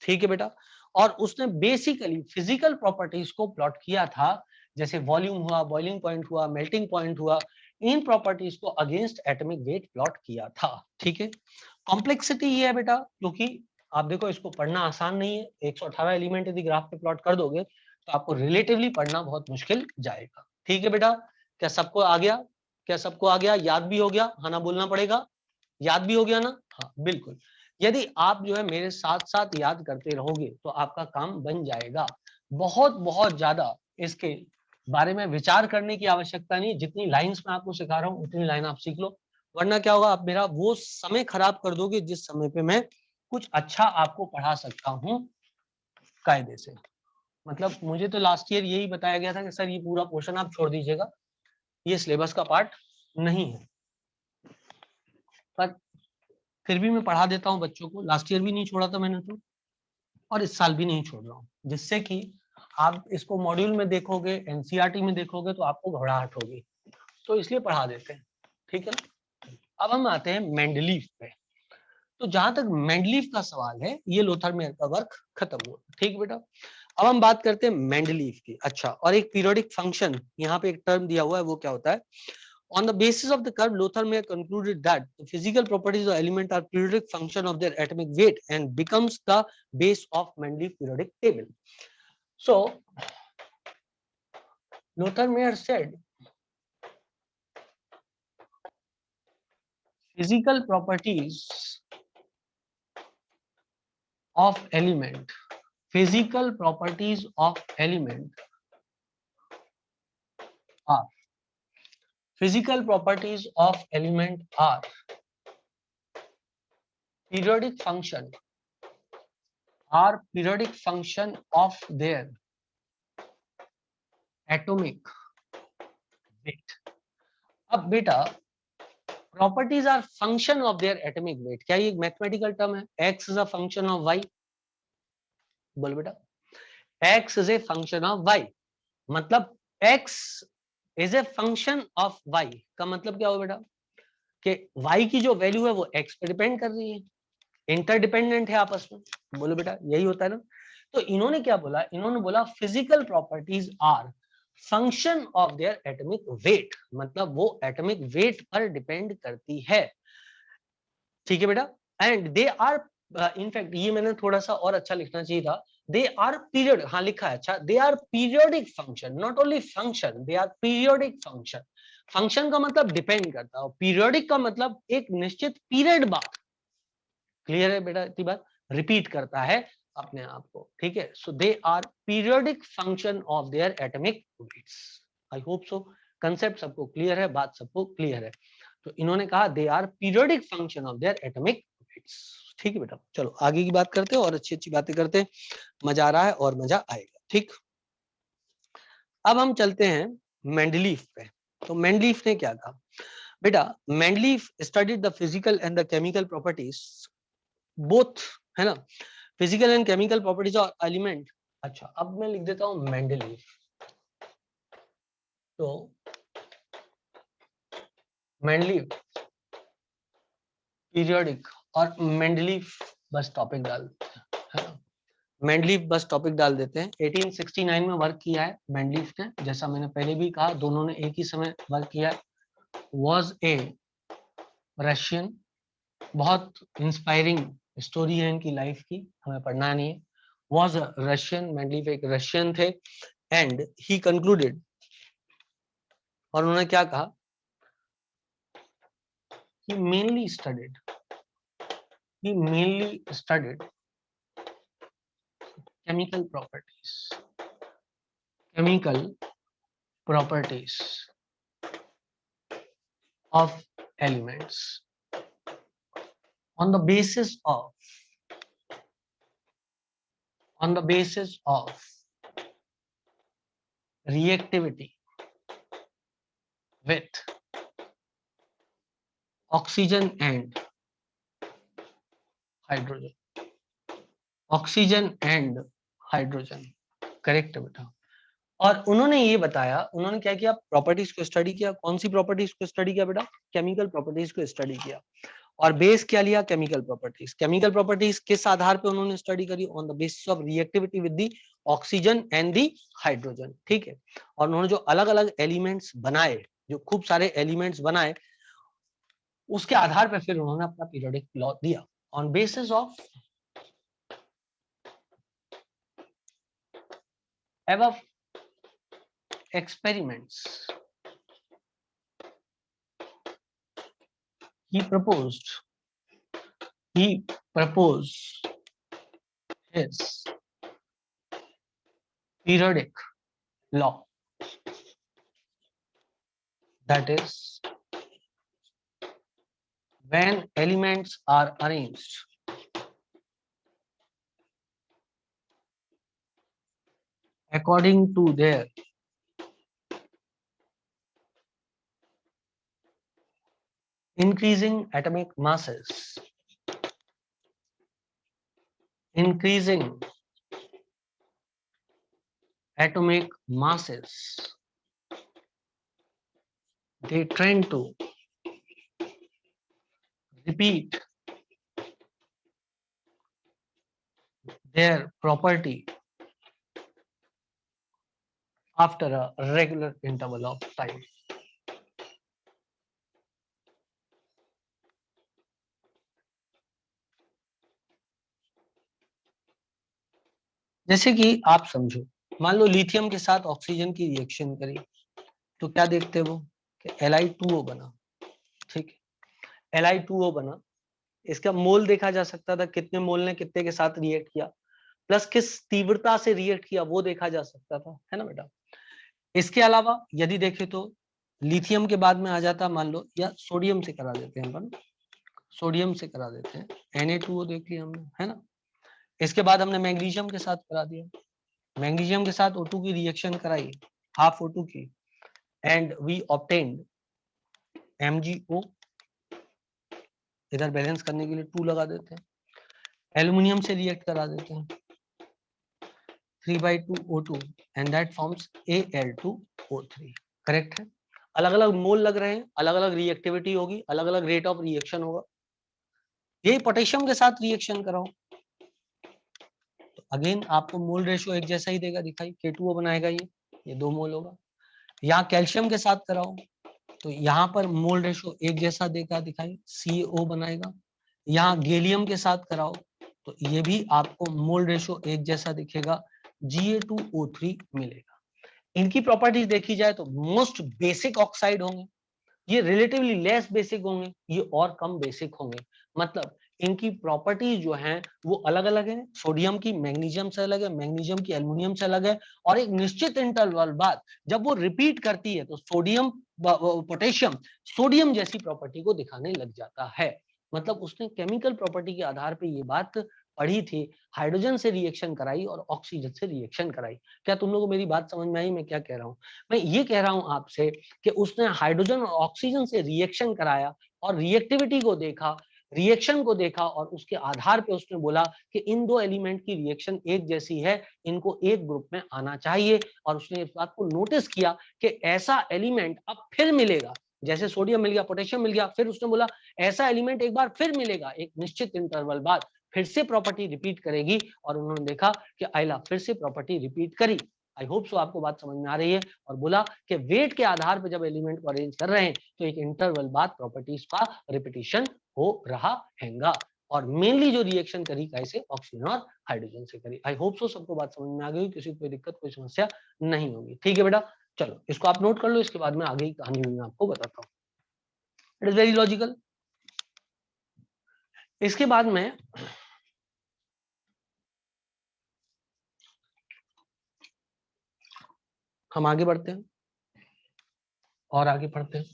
S1: ठीक है बेटा। और उसने बेसिकली फिजिकल प्रॉपर्टीज को प्लॉट किया था, जैसे वॉल्यूम हुआ, बॉइलिंग पॉइंट हुआ, मेल्टिंग पॉइंट हुआ, इन प्रॉपर्टीज को अगेंस्ट एटॉमिक वेट प्लॉट किया था, ठीक है। कॉम्प्लेक्सिटी ये है बेटा, क्योंकि आप देखो इसको पढ़ना आसान नहीं है, 118 एलिमेंट यदि ग्राफ पे प्लॉट कर दोगे तो आपको रिलेटिवली पढ़ना बहुत मुश्किल जाएगा, ठीक है बेटा। क्या सबको आ गया? क्या सबको आ गया? याद भी हो गया? हाँ ना बोलना पड़ेगा, याद भी हो गया ना? हाँ बिल्कुल। यदि आप जो है मेरे साथ साथ याद करते रहोगे तो आपका काम बन जाएगा। बहुत बहुत ज्यादा इसके बारे में विचार करने की आवश्यकता नहीं, जितनी लाइंस मैं आपको सिखा रहा हूँ उतनी लाइन आप सीख लो, वरना क्या होगा, आप मेरा वो समय खराब कर दोगे जिस समय पे मैं कुछ अच्छा आपको पढ़ा सकता हूँ कायदे से। मतलब मुझे तो लास्ट ईयर यही बताया गया था कि सर ये पूरा पोर्शन आप छोड़ दीजिएगा, ये सिलेबस का पार्ट नहीं है, पर फिर भी मैं पढ़ा देता हूँ बच्चों को। लास्ट ईयर भी नहीं छोड़ा था मैंने तो, और इस साल भी नहीं छोड़ रहा हूँ, जिससे कि आप इसको मॉड्यूल में देखोगे, एनसीईआरटी में देखोगे तो आपको घबराहट होगी, तो इसलिए पढ़ा देते हैं, ठीक है ना। अब हम आते हैं मेंडलीफ पे। तो जहां तक मेंडलीफ का सवाल है, ये लोथर मेयर का वर्क खत्म हुआ, ठीक बेटा। अब हम बात करते हैं मेंडलीफ की। अच्छा, और एक पीरियोडिक फंक्शन यहाँ पे एक टर्म दिया हुआ है, वो क्या होता है? On the basis of the curve, Lothar Meyer concluded that the physical properties of element are periodic function of their atomic weight and becomes the base of Mendeleev periodic table. So, Lothar Meyer said physical properties of element, physical properties of element are, physical properties of element are periodic function, are periodic function of their atomic weight. अब बेटा properties are function of their atomic weight, क्या ये mathematical term है? x is a function of y, बोलो बेटा, x is a function of y, मतलब x is a function of y का मतलब क्या हो बेटा कि y की जो वैल्यू है वो x पे डिपेंड कर रही है, इंटरडिपेंडेंट है आपस में। बोलो बेटा, यही होता है ना। तो इन्होंने क्या बोला, इन्होंने बोला physical properties are function of their atomic weight, मतलब वो एटॉमिक वेट पर डिपेंड करती है, ठीक है बेटा। एंड दे आर, इनफैक्ट ये मैंने थोड़ा सा और अच्छा लिखना चाहिए था, दे आर पीरियड, हाँ लिखा है अच्छा, they are periodic function, not only function, they are periodic function. Function का मतलब डिपेंड करता है, पीरियोडिक का मतलब एक निश्चित पीरियड बाद, क्लियर है बेटा इतनी बात, रिपीट करता है अपने आप को, ठीक है। So they are periodic function of their atomic weights. I hope so concept सबको क्लियर है, बात सबको क्लियर है। तो इन्होंने कहा they are periodic function of their atomic weights, ठीक है बेटा। चलो आगे की बात करते हैं और अच्छी अच्छी बातें करते हैं, मजा आ रहा है और मजा आएगा, ठीक। अब हम चलते हैं मेंडलीफ पे। तो मेंडलीफ ने क्या कहा बेटा, Mendeleev studied the physical and the chemical properties both, है ना, physical and chemical properties of element. अच्छा अब मैं लिख देता हूं मेंडलीफ। तो मेंडलीफ पीरियोडिक और मेंडलीफ बस टॉपिक डाल देते हैं, है ना, मेंडलीफ बस टॉपिक डाल देते हैं। 1869 में वर्क किया है मेंडलीफ ने, जैसा मैंने पहले भी कहा दोनों ने एक ही समय वर्क किया है। वॉज ए रशियन, बहुत इंस्पायरिंग स्टोरी है इनकी लाइफ की, हमें पढ़ना नहीं है। वॉज रशियन, मेंडलीफ एक रशियन थे। एंड ही कंक्लूडेड, और उन्होंने क्या कहा, he mainly studied chemical properties of elements on the basis of reactivity with oxygen and hydrogen, correct है बेटा। और उन्होंने ये बताया, उन्होंने क्या किया, प्रॉपर्टीज को स्टडी किया। कौन सी प्रॉपर्टीज को स्टडी किया बेटा, केमिकल प्रॉपर्टीज को स्टडी किया। और बेस क्या लिया, केमिकल प्रॉपर्टीज। केमिकल प्रॉपर्टीज किस आधार पे उन्होंने स्टडी करी, on the basis of reactivity with the oxygen and the hydrogen, ठीक है। और उन्होंने जो अलग अलग एलिमेंट्स बनाए, जो खूब सारे एलिमेंट्स बनाए, उसके आधार पर फिर उन्होंने अपना पीरियोडिक लॉ दिया, on basis of above experiments he proposed his periodic law, that is when elements are arranged according to their increasing atomic masses, they tend to repeat their property after a regular interval of time. जैसे कि आप समझो, मान लो lithium के साथ oxygen की reaction करी, तो क्या देखते हैं वो कि Li2O बना, ठीक है, Li2O बना। इसका मोल देखा जा सकता था, कितने मोल ने कितने के साथ रिएक्ट किया, प्लस किस तीव्रता से रिएक्ट किया वो देखा जा सकता था, है ना बेटा। इसके अलावा यदि देखें तो लिथियम के बाद में आ जाता, मान लो, या सोडियम से करा देते हैं अपन, सोडियम से करा देते हैं, Na2O देख लिया हमने, है ना। इसके बाद हमने मैग्नीशियम के साथ करा दिया, मैग्नीशियम के साथ O2 की रिएक्शन कराई, हाफ O2 की, एंड वी ऑब्टेन्ड MgO, इधर बैलेंस करने के लिए 2 लगा देते हैं। एल्युमिनियम से रिएक्ट करा देते हैं, 3/2O2 and that forms Al2O3. Correct है। अलग अलग मोल लग रहे हैं, अलग अलग रिएक्टिविटी होगी, अलग अलग रेट ऑफ रिएक्शन होगा। यही पोटेशियम के साथ रिएक्शन कराओ तो अगेन आपको मोल रेशियो एक जैसा ही देगा, दिखाई K2O बनाएगा, ये 2 मोल होगा। यहाँ कैल्शियम के साथ कराओ तो यहाँ पर मोल रेशियो एक जैसा देगा, दिखाई CO बनाएगा। यहाँ गैलियम के साथ कराओ तो ये भी आपको मोल रेशियो एक जैसा दिखेगा, Ga2O3 मिलेगा। इनकी प्रॉपर्टीज देखी जाए तो मोस्ट बेसिक ऑक्साइड होंगे, ये रिलेटिवली लेस बेसिक होंगे, ये और कम बेसिक होंगे। मतलब इनकी प्रॉपर्टीज जो हैं वो अलग अलग है। सोडियम की मैग्नीशियम से अलग है, मैग्नीशियम की एल्युमिनियम से अलग है, और एक निश्चित इंटरवल बाद जब वो रिपीट करती है तो सोडियम पोटेशियम सोडियम जैसी प्रॉपर्टी को दिखाने लग जाता है। मतलब उसने केमिकल प्रॉपर्टी के आधार पर ये बात पढ़ी थी, हाइड्रोजन से रिएक्शन कराई और ऑक्सीजन से रिएक्शन कराई। क्या तुम लोगों को मेरी बात समझ में आई? मैं क्या कह रहा हूँ? मैं ये कह रहा हूँ आपसे कि उसने हाइड्रोजन और ऑक्सीजन से रिएक्शन कराया और रिएक्टिविटी को देखा, रिएक्शन को देखा, और उसके आधार पे उसने बोला कि इन दो एलिमेंट की रिएक्शन एक जैसी है, इनको एक ग्रुप में आना चाहिए। और उसने इस बात को नोटिस किया कि ऐसा एलिमेंट अब फिर मिलेगा, जैसे सोडियम मिल गया, पोटेशियम मिल गया, फिर उसने बोला ऐसा एलिमेंट एक बार फिर मिलेगा, एक निश्चित इंटरवल बाद फिर से प्रॉपर्टी रिपीट करेगी। और उन्होंने देखा कि आइला फिर से प्रॉपर्टी रिपीट करी। आई होप सो आपको बात समझ में आ रही है। और बोला कि वेट के आधार पर जब एलिमेंट को अरेंज कर रहे हैं तो एक इंटरवल बाद प्रॉपर्टीज का रिपीटिशन हो रहा हैगा। और मेनली जो रिएक्शन करी कैसे, ऑक्सीजन और हाइड्रोजन से करी। आई होप सो सबको बात समझ में आ गई, किसी को कोई दिक्कत कोई समस्या नहीं होगी। ठीक है बेटा, चलो इसको आप नोट कर लो, इसके बाद में आगे की कहानी मैं आपको बताता हूँ। It is very logical. इसके बाद में हम आगे बढ़ते हैं और आगे पढ़ते हैं।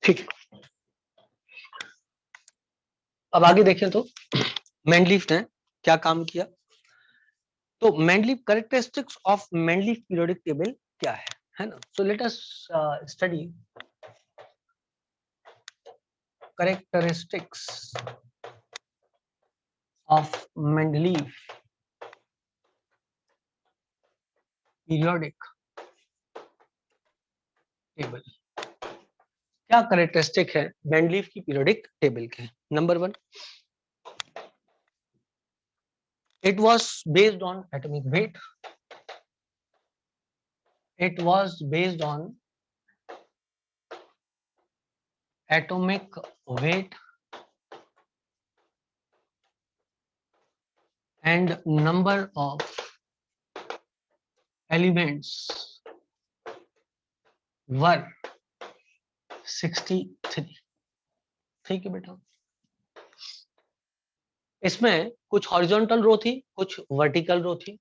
S1: ठीक है, अब आगे देखें तो मेंडलीफ ने क्या काम किया। तो Mendeleev characteristics of Mendeleev periodic table क्या है ना। So let us study characteristics of Mendeleev periodic table. क्या कैरेक्टरिस्टिक है मेंडलीफ की पीरियोडिक टेबल के? Number 1, it was based on atomic weight. It was based on atomic weight and number of elements were 63. ठीक है बेटा, इसमें कुछ horizontal रो थी, कुछ वर्टिकल रो थी।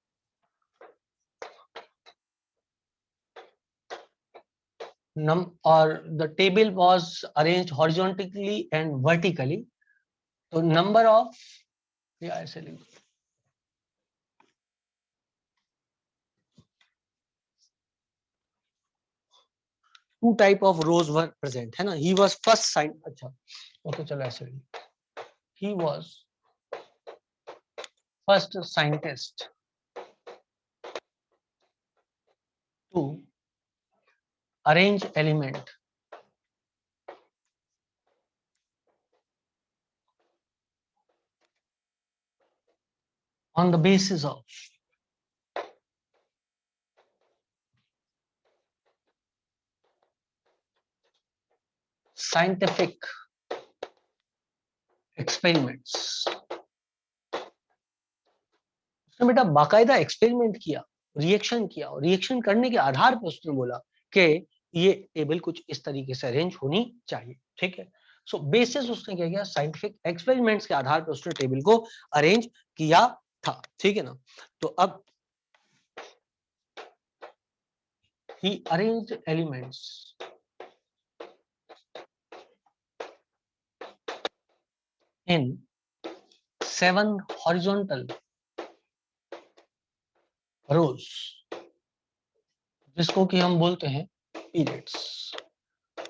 S1: और the table was arranged horizontally and vertically. तो number of, या ऐसे लिख दो, two type of rows were present, है ना। he was first sign, अच्छा ओके चलो ऐसे लिख, he was first scientist to arrange element on the basis of scientific experiments. उसने बेटा बाकायदा एक्सपेरिमेंट किया, रिएक्शन किया, और रिएक्शन करने के आधार पर उसने बोला कि ये टेबल कुछ इस तरीके से अरेंज होनी चाहिए, ठीक है। सो बेसिस उसने क्या किया, साइंटिफिक एक्सपेरिमेंट्स के आधार पर उसने टेबल को अरेंज किया था, ठीक है ना। तो अब he arranged elements in 7 horizontal rows, जिसको कि हम बोलते हैं पीरियड्स।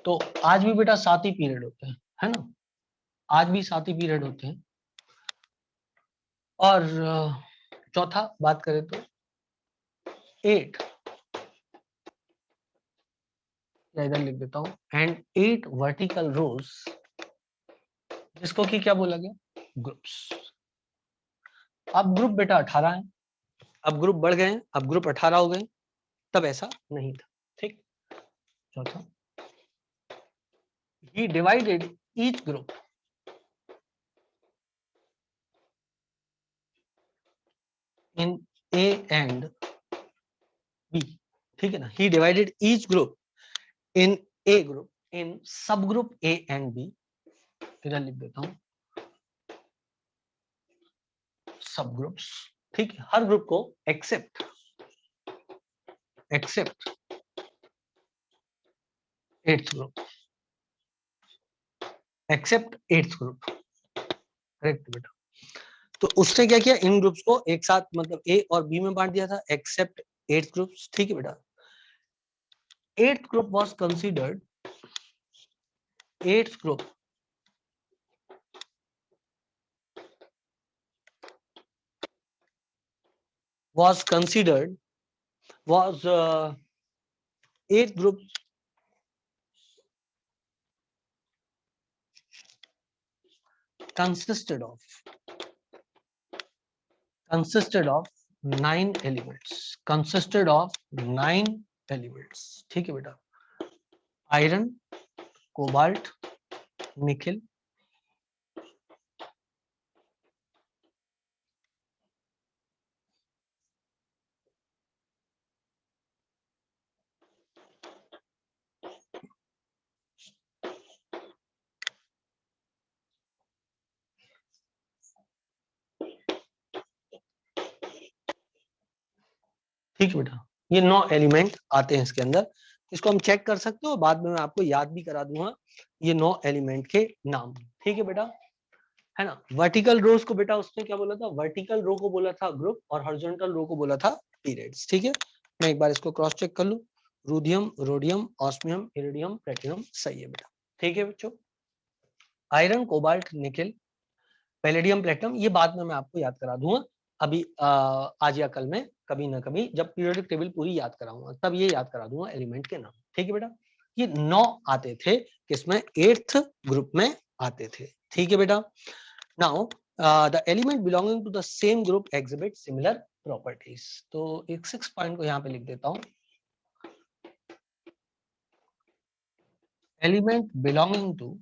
S1: तो आज भी बेटा 7 ही पीरियड होते हैं, है ना, आज भी 7 ही पीरियड होते हैं। और चौथा बात करें तो 8, या इधर लिख देता हूं, एंड 8 वर्टिकल रोज, जिसको कि क्या बोला गया, ग्रुप्स। अब ग्रुप बेटा 18 है, अब ग्रुप बढ़ गए, अब ग्रुप 18 हो गए, तब ऐसा नहीं था, ठीक। चौथा, he divided each group in A and B, ठीक है ना। he divided each group in A group in subgroup A and B, इधर लिख देता हूं सब ग्रुप्स, ठीक है, हर ग्रुप को except eighth group, except eighth group, correct बेटा। तो उसने क्या किया, इन ग्रुप्स को एक साथ मतलब ए और बी में बांट दिया था, एक्सेप्ट एट्थ ग्रुप्स, ठीक है बेटा। Eighth group was considered, eighth group was considered, was eighth group consisted of 9 elements, consisted of 9 elements, ठीक है बेटा। आयरन, कोबाल्ट, निकेल, ठीक है बेटा। ये 9 एलिमेंट आते हैं इसके अंदर, इसको हम चेक कर सकते हो, बाद में मैं आपको याद भी करा दूंगा ये 9 एलिमेंट के नाम, ठीक है बेटा, है ना। वर्टिकल रोज को बेटा उसने क्या बोला था, वर्टिकल रो को बोला था ग्रुप, और हॉरिजॉन्टल रो को बोला था पीरियड्स, ठीक है। मैं एक बार इसको क्रॉस चेक कर लूं, रूडियम, रोडियम, ऑस्मियम, इरिडियम, प्लेटिनम, सही है बेटा, ठीक है बच्चों। Iron, cobalt, nickel, palladium, platinum, ये बाद में मैं आपको याद करा दूंगा, अभी आज या कल में कभी ना कभी जब पीरियोडिक टेबल पूरी याद कराऊंगा तब ये याद करा दूंगा एलिमेंट के नाम, ठीक है बेटा। ये 9 आते थे, किसमें, एट्थ ग्रुप में आते थे, ठीक है बेटा। Now the element belonging to the same group exhibit similar properties. तो एक 6 पॉइंट को यहाँ पे लिख देता हूँ, element belonging to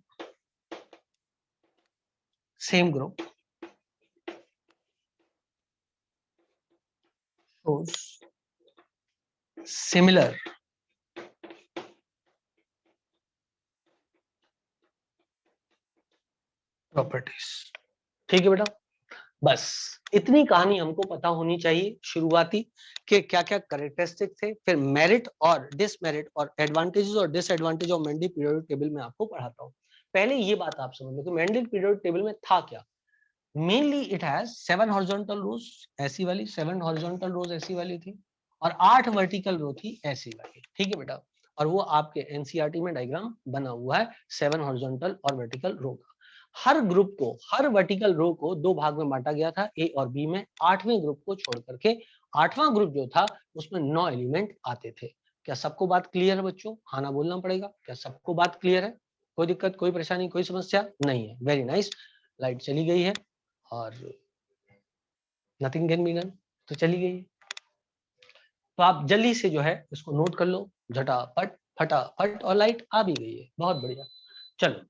S1: same group shows similar properties, ठीक है बेटा। बस इतनी कहानी हमको पता होनी चाहिए शुरुआती, कि क्या क्या कैरेक्टरिस्टिक थे, फिर मेरिट और डिसमेरिट और एडवांटेजेस और disadvantage of Mendel periodic table में आपको पढ़ाता हूँ। पहले ये बात आप समझ लो कि मेंडल पीरियोडिक टेबल में था क्या। मेनली इट हैज 7 हॉरिजॉन्टल रोज, ऐसी वाली 7 हॉरिजॉन्टल रोज ऐसी वाली थी, और 8 वर्टिकल रो थी ऐसी वाली, ठीक है बेटा। और वो आपके एनसीईआरटी में डायग्राम बना हुआ है 7 हॉरिजॉन्टल और वर्टिकल रो का। हर ग्रुप को, हर वर्टिकल रो को 2 भाग में बांटा गया था, ए और बी में। 8वें ग्रुप को छोड़ करके 8वां ग्रुप जो था उसमें 9 एलिमेंट आते थे। क्या सबको बात क्लियर है बच्चों? हाँ ना बोलना पड़ेगा। क्या सबको बात क्लियर है? कोई दिक्कत, कोई परेशानी, कोई समस्या नहीं है? Very nice. लाइट चली गई है और नथिंग कैन बी डन, तो चली गई। तो आप जल्दी से जो है इसको नोट कर लो, झटापट फटाफट, और लाइट आ भी गई है, बहुत बढ़िया। चलो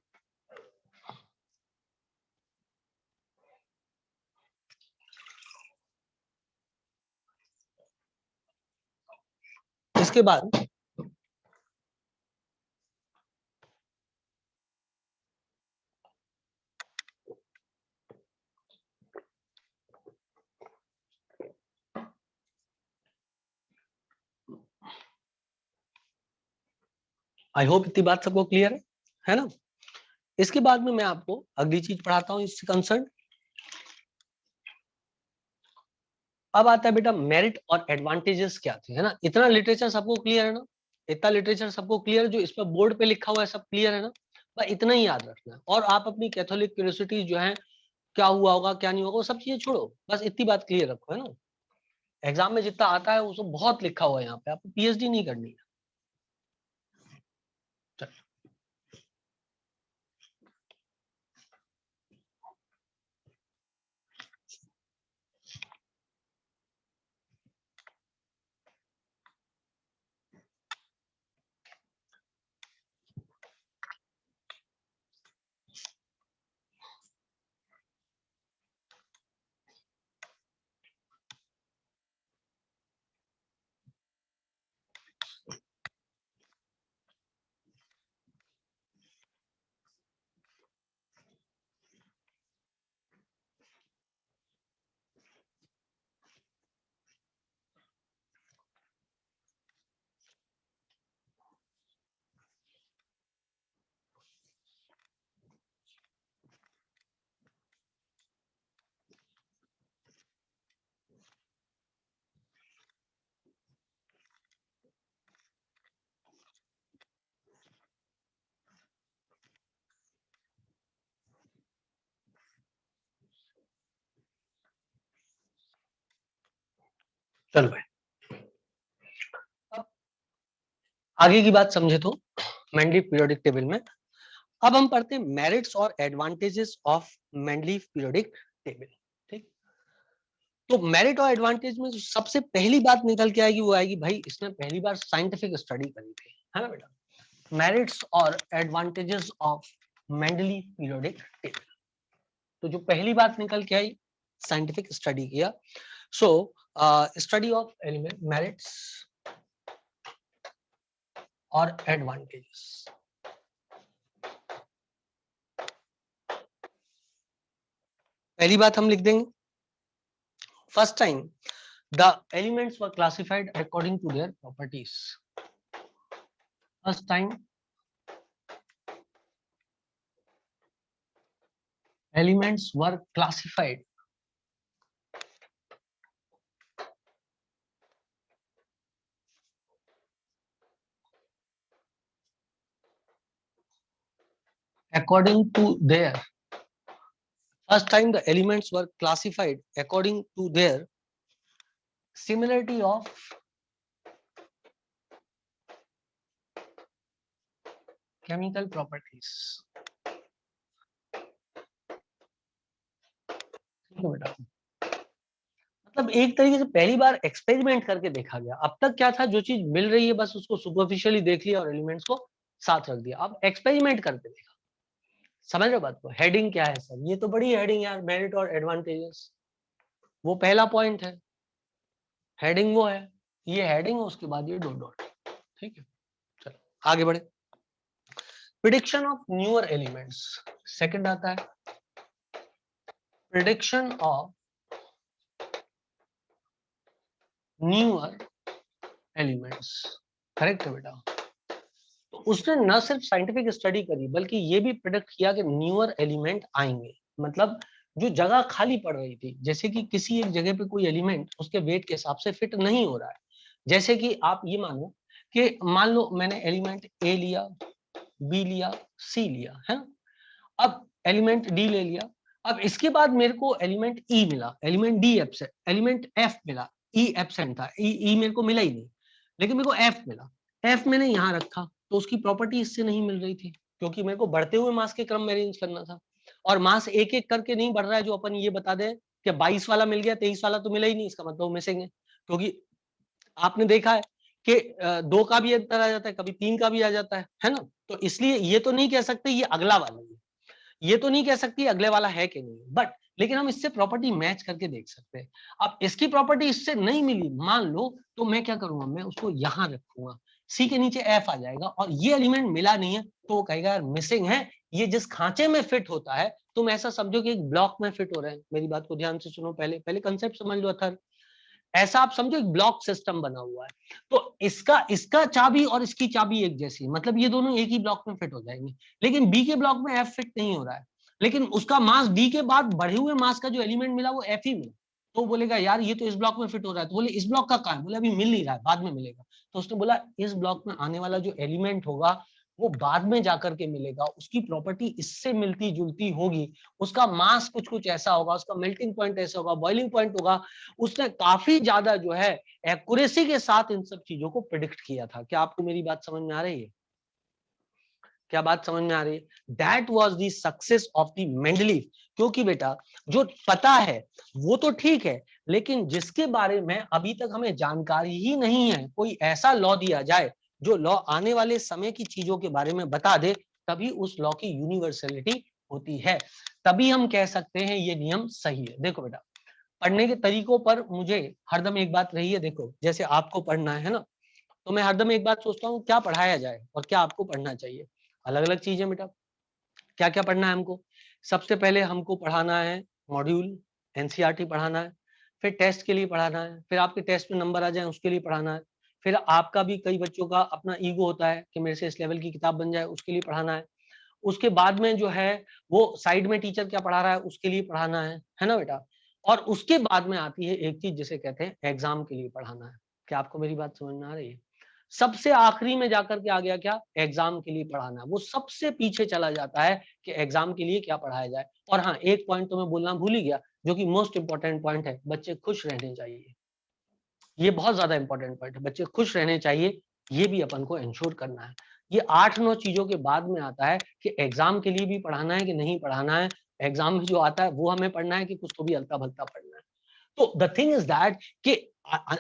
S1: इसके बाद आई होप इतनी बात सबको क्लियर है ना। इसके बाद में मैं आपको अगली चीज पढ़ाता हूँ इससे कंसर्न। अब आता है बेटा मेरिट और एडवांटेजेस क्या थे, है ना। इतना लिटरेचर सबको क्लियर है ना, इतना लिटरेचर सबको क्लियर, जो इस पर बोर्ड पे लिखा हुआ है सब क्लियर है ना। बस इतना ही याद रखना है, और आप अपनी कैथोलिक क्यूरियोसिटी जो है, क्या हुआ होगा क्या नहीं होगा वो सब चीजें छोड़ो, बस इतनी बात क्लियर रखो, है ना। एग्जाम में जितना आता है वो सब बहुत लिखा हुआ है यहाँ पे, आपको पीएचडी नहीं करनी है। चलो भाई, अब आगे की बात समझे तो मेंडलीव पीरियोडिक टेबल में अब हम पढ़ते हैं मेरिट्स और advantages of Mendeleev periodic table. ठीक, तो मेरिट और एडवांटेज में जो सबसे पहली बात निकल के आएगी वो आएगी, भाई इसने पहली बार साइंटिफिक स्टडी करी थी, है ना बेटा। मेरिट्स और advantages of Mendeleev periodic table, तो जो पहली बात निकल के आई, साइंटिफिक स्टडी किया। So study of element merits और एडवांटेजेस। पहली बात हम लिख देंगे, first time the elements were classified according to their properties. First time elements were classified according to their first time the elements were classified according to their similarity of chemical properties। ठीक है बेटा, मतलब एक तरीके से पहली बार experiment करके देखा गया। अब तक क्या था, जो चीज मिल रही है बस उसको सुपरफिशियली देख लिया और एलिमेंट्स को साथ रख दिया। अब एक्सपेरिमेंट करके देखा, समझ रहे हो बात को। हेडिंग क्या है सर, ये तो बड़ी हेडिंग यार, मेरिट और एडवांटेजेस, वो पहला पॉइंट है, हेडिंग वो है, ये हेडिंग है, उसके बाद ये डॉट डॉट। ठीक है, चलो आगे बढ़े। Prediction of newer elements second आता है, prediction of newer elements. Correct है बेटा। तो उसने न सिर्फ साइंटिफिक स्टडी करी बल्कि ये भी प्रिडिक्ट किया कि न्यूअर एलिमेंट आएंगे। मतलब जो जगह खाली पड़ रही थी, जैसे कि किसी एक जगह पे कोई एलिमेंट उसके वेट के हिसाब से फिट नहीं हो रहा है, जैसे कि आप ये मानो कि मान लो मैंने एलिमेंट ए लिया, बी लिया, सी लिया, है ना। अब एलिमेंट डी ले लिया, अब इसके बाद मेरे को एलिमेंट ई मिला, element D absent, element F मिला, ई एब्सेंट था, ई मेरे को मिला ही नहीं, लेकिन मेरे को एफ मिला। एफ मैंने यहाँ रखा तो उसकी प्रॉपर्टी इससे नहीं मिल रही थी, क्योंकि मेरे को बढ़ते हुए मास के क्रम में अरेंज करना था, और मास एक एक करके नहीं बढ़ रहा है जो अपन ये बता दें क्या 22 वाला मिल गया, 23 वाला तो मिला ही नहीं, इसका मतलब मिसिंग है। क्योंकि आपने देखा है कि 2 का भी अंतर आ जाता है, कभी 3 का भी आ जाता है ना। तो इसलिए ये तो नहीं कह सकते ये अगला वाला है, ये तो नहीं कह सकती अगले वाला है कि नहीं, बट लेकिन हम इससे प्रॉपर्टी मैच करके देख सकते हैं। अब इसकी प्रॉपर्टी इससे नहीं मिली मान लो, तो मैं क्या करूंगा, मैं उसको यहां रखूंगा, सी के नीचे एफ आ जाएगा, और ये एलिमेंट मिला नहीं है तो वो कहेगा यार मिसिंग है। ये जिस खांचे में फिट होता है, तुम ऐसा समझो कि एक ब्लॉक में फिट हो रहे हैं। मेरी बात को ध्यान से सुनो, पहले पहले कंसेप्ट समझ लो अथर। ऐसा आप समझो एक ब्लॉक सिस्टम बना हुआ है, तो इसका इसका चाबी और इसकी चाबी एक जैसी, मतलब ये दोनों एक ही ब्लॉक में फिट हो जाएंगे। लेकिन बी के ब्लॉक में एफ फिट नहीं हो रहा है, लेकिन उसका मास डी के बाद बढ़े हुए मास का जो एलिमेंट मिला वो एफ ही मिला। तो बोलेगा यार ये तो इस ब्लॉक में फिट हो रहा है, तो बोले इस ब्लॉक का कहां है, बोले अभी मिल नहीं रहा है, बाद में मिलेगा। तो उसने बोला इस ब्लॉक में आने वाला जो एलिमेंट होगा वो बाद में जाकर के मिलेगा, उसकी प्रॉपर्टी इससे मिलती जुलती होगी, उसका मास कुछ कुछ ऐसा होगा, उसका मेल्टिंग पॉइंट ऐसा होगा, बॉइलिंग पॉइंट होगा। उसने काफी ज्यादा जो है एक्यूरेसी के साथ इन सब चीजों को प्रिडिक्ट किया था। क्या आपको मेरी बात समझ में आ रही है? क्या बात समझ में आ रही है? That was the success of the Mendeleev. क्योंकि बेटा जो पता है वो तो ठीक है, लेकिन जिसके बारे में अभी तक हमें जानकारी ही नहीं है, कोई ऐसा लॉ दिया जाए जो लॉ आने वाले समय की चीजों के बारे में बता दे, तभी उस लॉ की यूनिवर्सलिटी होती है, तभी हम कह सकते हैं ये नियम सही है। देखो बेटा, पढ़ने के तरीकों पर मुझे हरदम एक बात रही है, देखो जैसे आपको पढ़ना है ना, तो मैं हरदम एक बात सोचता हूँ क्या पढ़ाया जाए और क्या आपको पढ़ना चाहिए, अलग अलग चीजें बेटा। क्या क्या पढ़ना है हमको? सबसे पहले हमको पढ़ाना है मॉड्यूल, एनसीईआरटी पढ़ाना है, फिर टेस्ट के लिए पढ़ाना है, फिर आपके टेस्ट में नंबर आ जाए उसके लिए पढ़ाना है, फिर आपका भी कई बच्चों का अपना ईगो होता है कि मेरे से इस लेवल की किताब बन जाए, उसके लिए पढ़ाना है। उसके बाद में जो है वो साइड में टीचर क्या पढ़ा रहा है उसके लिए पढ़ाना है ना बेटा। और उसके बाद में आती है एक चीज जिसे कहते हैं एग्जाम के लिए पढ़ाना है। क्या आपको मेरी बात समझ में आ रही है? सबसे आखिरी में जाकर के आ गया क्या, एग्जाम के लिए पढ़ाना। वो सबसे पीछे चला जाता है कि एग्जाम के लिए क्या पढ़ाया जाए। और हाँ, एक पॉइंट तो मैं बोलना भूल ही गया, जो कि मोस्ट इंपॉर्टेंट पॉइंट है, बच्चे खुश रहने चाहिए। ये बहुत ज्यादा इंपॉर्टेंट पॉइंट है, बच्चे खुश रहने चाहिए, ये भी अपन को इंश्योर करना है। ये 8-9 चीजों के बाद में आता है कि एग्जाम के लिए भी पढ़ाना है कि नहीं पढ़ाना है। एग्जाम में जो आता है वो हमें पढ़ना है कि कुछ तो भी हल्का भल्का पढ़ना है। तो द थिंग इज दैट कि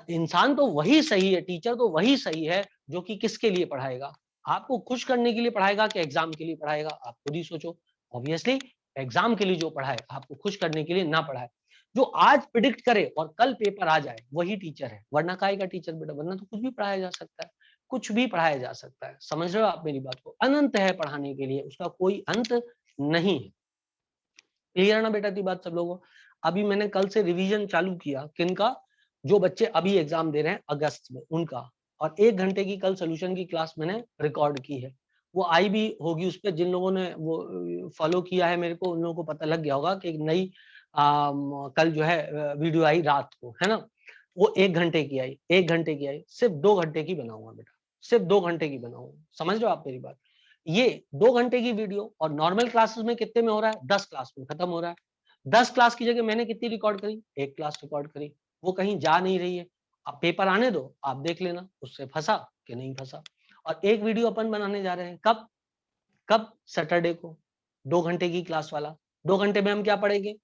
S1: इंसान तो वही सही है, टीचर तो वही सही है जो कि किसके लिए पढ़ाएगा, आपको खुश करने के लिए पढ़ाएगा कि एग्जाम के लिए पढ़ाएगा, आप खुद ही सोचो। ऑब्वियसली एग्जाम के लिए जो पढ़ाए, आपको खुश करने के लिए ना पढ़ाए। जो आज प्रिडिक्ट करे और कल पेपर आ जाए वही टीचर है, वरना काहे का टीचर बेटा, वरना तो कुछ भी पढ़ाया जा सकता है, कुछ भी पढ़ाया जा सकता है। समझ रहे हो आप मेरी बात को? अनंत है पढ़ाने के लिए, उसका कोई अंत नहीं है। क्लियर है ना बेटा? की बात सब लोगों को। अभी मैंने कल से रिवीजन चालू किया, किनका? जो बच्चे अभी एग्जाम दे रहे हैं अगस्त में उनका। और 1 घंटे की कल सोल्यूशन की क्लास मैंने रिकॉर्ड की है, वो आई भी होगी उस पर। जिन लोगों ने वो फॉलो किया है मेरे को, उन लोगों को पता लग गया होगा कि एक नई कल जो है वीडियो आई रात को, है ना। वो 1 घंटे की आई, 1 घंटे की आई, सिर्फ 2 घंटे की बनाऊंगा बेटा, सिर्फ 2 घंटे की बनाऊंगा। समझ रहे हो आप मेरी बात? ये 2 घंटे की वीडियो, और नॉर्मल क्लासेस में कितने में हो रहा है, 10 क्लास में खत्म हो रहा है। 10 क्लास की जगह मैंने कितनी रिकॉर्ड करी, 1 क्लास रिकॉर्ड करी, वो कहीं जा नहीं रही है। अब पेपर आने दो, आप देख लेना उससे फंसा कि नहीं फंसा। और एक वीडियो अपन बनाने जा रहे हैं, कब? कब? सैटरडे को, 2 घंटे की क्लास वाला। 2 घंटे में हम क्या पढ़ेंगे?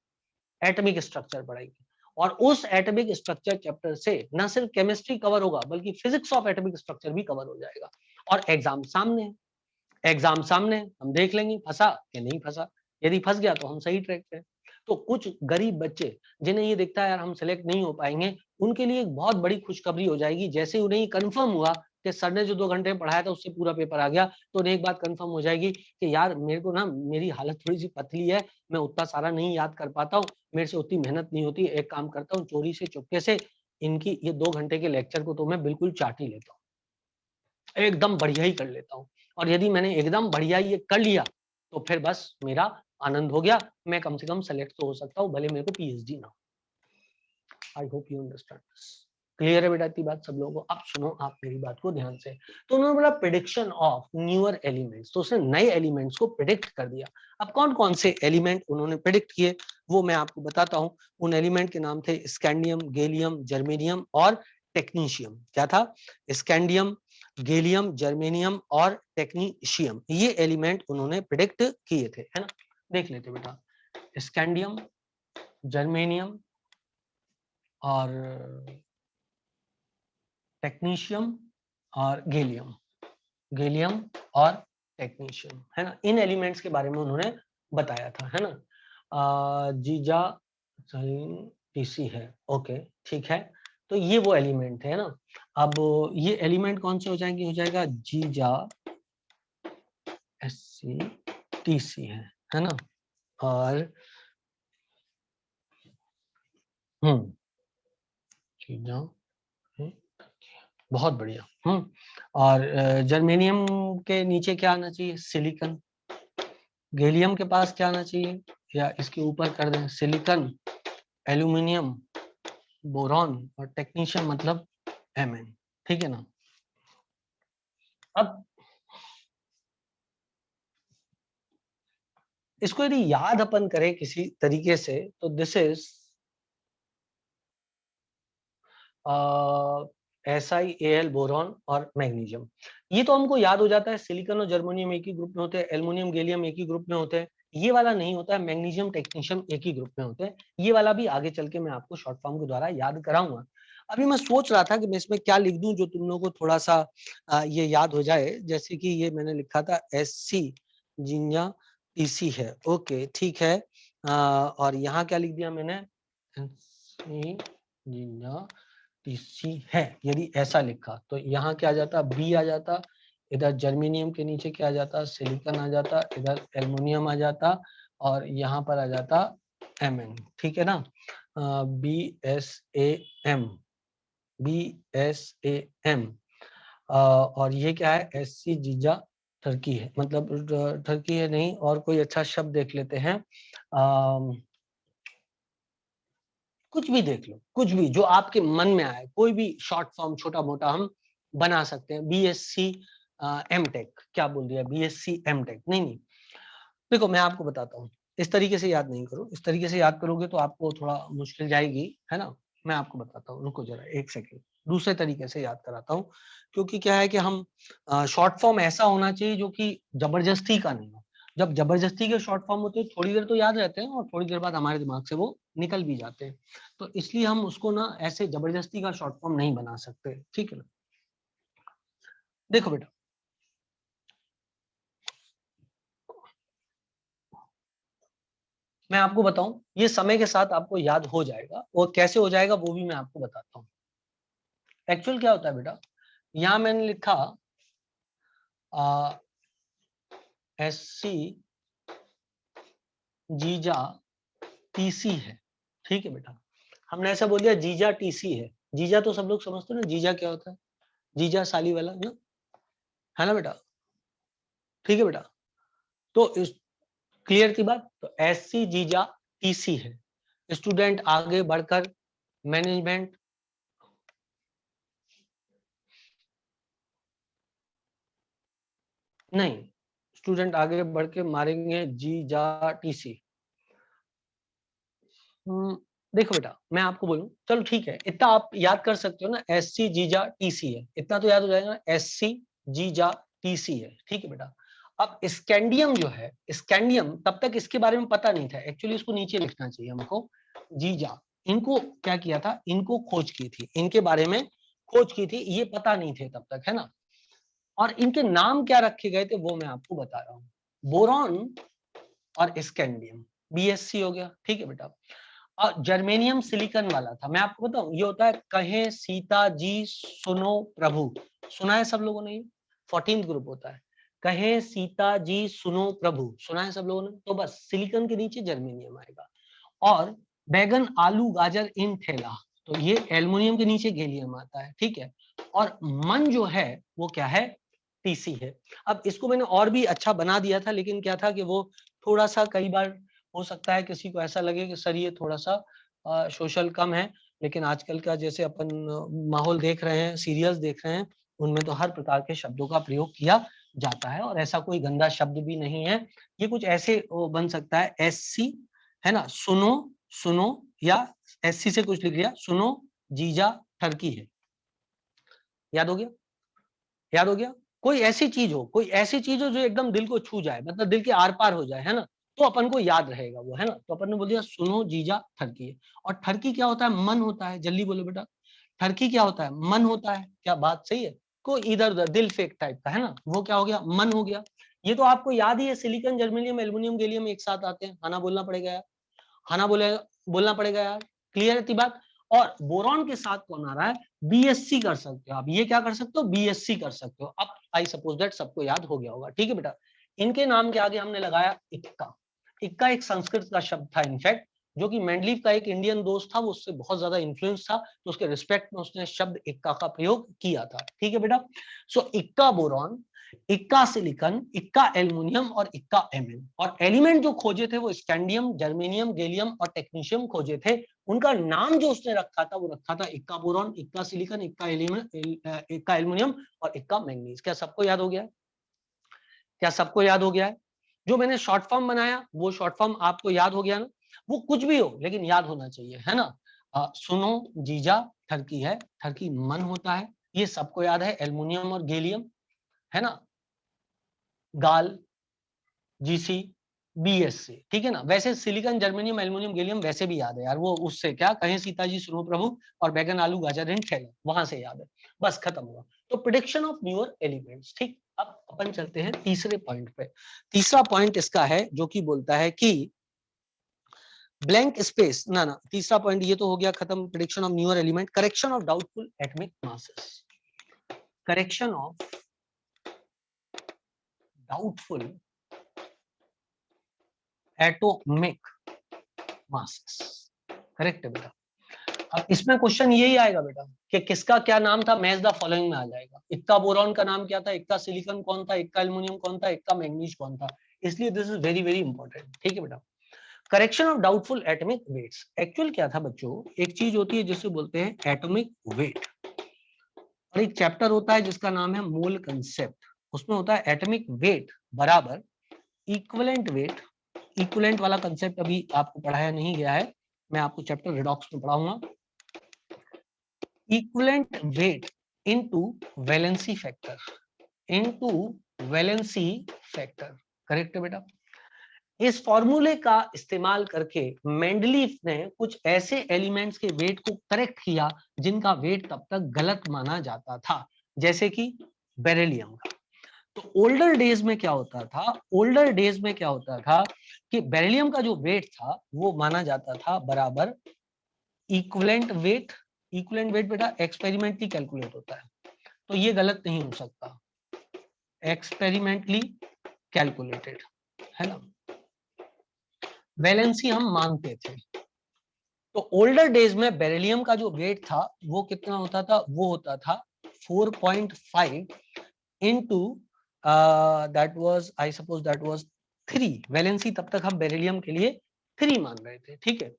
S1: एटॉमिक स्ट्रक्चर पढ़ेंगे। और उस एटॉमिक स्ट्रक्चर चैप्टर से न सिर्फ केमिस्ट्री कवर होगा, बल्कि फिजिक्स ऑफ एटॉमिक स्ट्रक्चर भी कवर हो जाएगा। और एग्जाम सामने है, एग्जाम सामने, हम देख लेंगे फंसा कि नहीं फंसा। यदि फंस गया तो हम सही ट्रैक पे। तो कुछ गरीब बच्चे जिन्हें ये दिखता है यार हम सिलेक्ट नहीं हो पाएंगे, उनके लिए एक बहुत बड़ी खुशखबरी हो जाएगी। जैसे ही उन्हें कंफर्म हुआ कि सर ने जो 2 घंटे में पढ़ाया था उससे पूरा पेपर आ गया, तो उन्हें एक बात कंफर्म हो जाएगी कि यार मेरे को ना, मेरी हालत थोड़ी सी पतली है, मैं उतना सारा नहीं याद कर पाता हूँ, मेरे से उतनी मेहनत नहीं होती। एक काम करता हूँ, चोरी से चुपके से इनकी ये 2 घंटे के लेक्चर को तो मैं बिल्कुल चाट ही लेता हूँ, एकदम बढ़िया ही कर लेता हूँ। और यदि मैंने एकदम बढ़िया ये कर लिया तो फिर बस मेरा आनंद हो गया, मैं कम से कम सेलेक्ट तो हो सकता हूँ, भले मेरे को पीएचडी ना। I hope you understand. Clear है बेटा इतनी बात सब लोगों को? अब सुनो आप मेरी बात को ध्यान से। तो उन्होंने बोला प्रिडिक्शन ऑफ न्यूअर एलिमेंट्स, तो उसने नए एलिमेंट्स को प्रिडिक्ट कर दिया। अब कौन कौन से एलिमेंट उन्होंने प्रिडिक्ट किए वो मैं आपको बताता हूँ। उन एलिमेंट के नाम थे स्कैंडियम, गैलियम, जर्मेनियम और टेक्नीशियम। क्या था? स्कैंडियम, गैलियम, जर्मेनियम और टेक्नीशियम, ये एलिमेंट उन्होंने प्रिडिक्ट किए थे, है ना। देख लेते बेटा, स्कैंडियम, जर्मेनियम, और टेक्नीशियम और गैलियम, गैलियम और टेक्नीशियम, है ना। इन एलिमेंट्स के बारे में उन्होंने बताया था, है ना। जीजा टीसी है, ओके ठीक है। तो ये वो एलिमेंट है ना। अब ये एलिमेंट कौन से हो जाएंगे, हो जाएगा जीजा एससी टीसी है ना। और जीजा, बहुत बढ़िया। और जर्मेनियम के नीचे क्या आना चाहिए, सिलिकॉन। गैलियम के पास क्या आना चाहिए, या इसके ऊपर कर दें, सिलिकॉन, एल्यूमिनियम, बोरॉन, और टेक्नीशियम मतलब Mn, ठीक है ना। अब इसको यदि याद अपन करें किसी तरीके से, तो दिस इज SiAl बोरॉन और मैग्नीशियम। ये तो हमको याद हो जाता है, सिलिकॉन और जर्मेनियम एक ही ग्रुप में होते हैं, एल्युमिनियम गैलियम एक ही ग्रुप में होते हैं। ये वाला नहीं होता है, मैग्नीशियम टेक्नीशियम एक ही ग्रुप में होते हैं। ये वाला भी आगे चल के मैं आपको शॉर्ट फॉर्म के द्वारा याद कराऊंगा। अभी मैं सोच रहा था कि मैं इसमें क्या लिख दूं जो तुम लोगों को थोड़ा सा ये याद हो जाए। जैसे कि ये मैंने लिखा था SC जिंजा TC है, ओके ठीक है। और यहाँ क्या लिख दिया मैंने, SC जिंजा TC है। यदि ऐसा लिखा तो यहाँ क्या आ जाता, B आ जाता, इधर जर्मेनियम के नीचे क्या आ जाता, सिलिकॉन आ जाता, इधर एल्युमिनियम आ जाता, और यहाँ पर आ जाता Mn, ठीक है ना। BSAM, BSAM। और ये क्या है, SC जीजा टर्की है, मतलब टर्की है नहीं, और कोई अच्छा शब्द देख लेते हैं। कुछ भी देख लो, कुछ भी जो आपके मन में आए, कोई भी शॉर्ट फॉर्म छोटा मोटा हम बना सकते हैं। BSc M.Tech, क्या बोल दिया, BSc M.Tech, नहीं। देखो मैं आपको बताता हूँ, इस तरीके से याद नहीं करो, इस तरीके से याद करोगे तो आपको थोड़ा मुश्किल जाएगी, है ना। मैं आपको बताता हूँ, रुको जरा एक सेकेंड, दूसरे तरीके से याद कराता हूँ। क्योंकि क्या है कि हम शॉर्ट फॉर्म ऐसा होना चाहिए जो कि जबरदस्ती का नहीं हो। जब जबरदस्ती के शॉर्ट फॉर्म होते हैं थोड़ी देर तो याद रहते हैं, और थोड़ी देर बाद हमारे दिमाग से वो निकल भी जाते हैं। तो इसलिए हम उसको ना ऐसे जबरदस्ती का शॉर्ट फॉर्म नहीं बना सकते, ठीक है ना। देखो बेटा, मैं आपको बताऊं, ये समय के साथ आपको याद हो जाएगा, और कैसे हो जाएगा वो भी मैं आपको बताता हूँ। एक्चुअल क्या होता है बेटा, यहां मैंने लिखा SC जीजा TC है, ठीक है बेटा। हमने ऐसा बोल दिया जीजा TC है। जीजा तो सब लोग समझते हैं ना, जीजा क्या होता है, जीजा साली वाला ना, है ना बेटा, ठीक है बेटा। तो क्लियर थी बात। तो SC जीजा TC है। स्टूडेंट आगे बढ़कर मैनेजमेंट, नहीं, स्टूडेंट आगे बढ़ के मारेंगे जीजा TC। देखो बेटा, मैं आपको बोलूं, चलो ठीक है, इतना आप याद कर सकते हो ना, SC जीजा TC है, इतना तो याद हो जाएगा ना, SC जीजा TC है, ठीक है बेटा। अब स्कैंडियम जो है, स्कैंडियम तब तक इसके बारे में पता नहीं था, एक्चुअली इसको नीचे लिखना चाहिए हमको, जीजा। इनको क्या किया था, इनको खोज की थी, इनके बारे में खोज की थी, ये पता नहीं थे तब तक, है ना। और इनके नाम क्या रखे गए थे वो मैं आपको बता रहा हूँ, बोरॉन और स्कैंडियम, BSc हो गया, ठीक है बेटा। और जर्मेनियम सिलिकॉन वाला था, मैं आपको बताऊं, ये होता है कहे सीता जी सुनो प्रभु, सुना है सब लोगों ने, 14th ग्रुप होता है, कहे सीता जी सुनो प्रभु, सुना है सब लोगों ने। तो बस सिलिकॉन के नीचे जर्मेनियम आएगा। और बैगन आलू गाजर इन ठेला, तो ये एल्युमिनियम के नीचे गैलियम आता है, ठीक है। और मन जो है वो क्या है, TC है। अब इसको मैंने और भी अच्छा बना दिया था, लेकिन क्या था कि वो थोड़ा सा, कई बार हो सकता है किसी को ऐसा लगे कि सर ये थोड़ा सा सोशल कम है, लेकिन आजकल का जैसे अपन माहौल देख रहे हैं, सीरियल्स देख रहे हैं, उनमें तो हर प्रकार के शब्दों का प्रयोग किया जाता है, और ऐसा कोई गंदा शब्द भी नहीं है। ये कुछ ऐसे बन सकता है, SC, है ना, सुनो, सुनो, या SC से कुछ लिख लिया, सुनो जीजा टर्की है, याद हो गया, याद हो गया। कोई ऐसी चीज हो, कोई ऐसी चीज हो जो एकदम दिल को छू जाए, मतलब दिल के आर पार हो जाए, है ना, तो अपन को याद रहेगा वो, है ना। तो अपन ने बोल दिया सुनो जीजा ठरकी है। और ठरकी क्या होता है? मन होता है। जल्दी बोलो बेटा, ठरकी क्या होता है? मन होता है। क्या बात सही है? कोई इधर उधर दिल फेक टाइप का, है ना, वो क्या हो गया? मन हो गया। ये तो आपको याद ही है, सिलिकॉन, जर्मेनियम, एल्युमिनियम, गैलियम एक साथ आते हैं। खाना बोलना पड़ेगा यार, खाना बोलना पड़ेगा यार। क्लियर है बात? और बोरॉन के साथ कौन आ रहा है? बीएससी कर सकते हो आप। ये क्या कर सकते हो? बीएससी कर सकते हो। अब आई सपोज दैट सबको याद हो गया होगा, ठीक है बेटा। इनके नाम के आगे हमने लगाया इक्का। इक्का एक संस्कृत का शब्द था इनफैक्ट, जो कि मेंडलीव का एक इंडियन दोस्त था, वो उससे बहुत ज्यादा इन्फ्लुएंस था, तो उसके रिस्पेक्ट में उसने शब्द इक्का का प्रयोग किया था, ठीक है बेटा। सो इक्का बोरॉन, इक्का सिलिकॉन, इक्का एल्युमिनियम और इक्का एमएन। और एलिमेंट जो खोजे थे वो स्कैंडियम, जर्मेनियम, गैलियम और टेक्नीशियम खोजे थे। उनका नाम जो उसने रखा था वो रखा था इक्का बोरॉन, इक्का सिलिकॉन, इक्का एल्युमिनियम और इक्का मैंगनीज। क्या सबको याद हो गया? क्या सबको याद हो गया है? जो मैंने शॉर्ट फॉर्म बनाया वो शॉर्ट फॉर्म आपको याद हो गया ना? वो कुछ भी हो लेकिन याद होना चाहिए, है ना। सुनो जीजा ठरकी है, ठरकी मन होता है, ये सबको याद है। एल्युमिनियम और गैलियम, है ना, गाल, जीसी, बीएससी, ठीक है ना। वैसे सिलिकॉन, जर्मेनियम, एल्युमिनियम, गैलियम वैसे भी याद है यार, वो उससे क्या कहें, सीता जी सुनो प्रभु और बैगन आलू गाजर इन ठेला, वहां से याद है, बस खत्म हुआ। तो प्रिडिक्शन ऑफ न्यूअर एलिमेंट्स, ठीक। अब अपन चलते हैं तीसरे पॉइंट पे। तीसरा पॉइंट इसका है जो कि बोलता है कि ब्लैंक स्पेस, ना तीसरा पॉइंट ये तो हो गया खत्म, prediction of newer element. Correction of doubtful atomic masses, correction of doubtful atomic masses, correct है बेटा। अब इसमें क्वेश्चन यही आएगा बेटा कि किसका क्या नाम था, मैच द फॉलोइंग में आ जाएगा। इक्का बोरॉन का नाम क्या था, इक्का सिलिकॉन कौन था, इक्का एल्युमिनियम कौन था, इक्का मैंगनीज कौन था। इसलिए this is very very important, ठीक है बेटा। Correction of doubtful atomic weights, actual क्या था बच्चों, एक चीज होती है जिसे बोलते हैं एटॉमिक वेट, और एक चैप्टर होता है जिसका नाम है मोल कंसेप्ट। उसमें होता है एटॉमिक वेट बराबर इक्विवेलेंट वेट। इक्विवेलेंट वाला कंसेप्ट अभी आपको पढ़ाया नहीं गया है, मैं आपको चैप्टर रिडॉक्स में पढ़ाऊंगा। Equivalent weight into valency factor, into valency factor, correct है बेटा। इस फॉर्मूले का इस्तेमाल करके मेंडलीफ ने कुछ ऐसे एलिमेंट्स के वेट को करेक्ट किया जिनका वेट तब तक गलत माना जाता था, जैसे कि बेरिलियम का। तो ओल्डर डेज में क्या होता था, ओल्डर डेज में क्या होता था कि बेरिलियम का जो वेट था वो माना जाता था बराबर इक्विवेलेंट वेट। इक्विवेलेंट वेट बेटा एक्सपेरिमेंटली कैलकुलेट होता है, तो ये गलत नहीं हो सकता, एक्सपेरिमेंटली कैलकुलेटेड, है ना। वैलेंसी हम मानते थे। तो ओल्डर डेज में बेरिलियम का जो वेट था वो कितना होता था, वो होता था 4.5 into that was, I suppose that was 3। Valency तब तक हम बेरिलियम के लिए 3 मान रहे थे, ठीक है।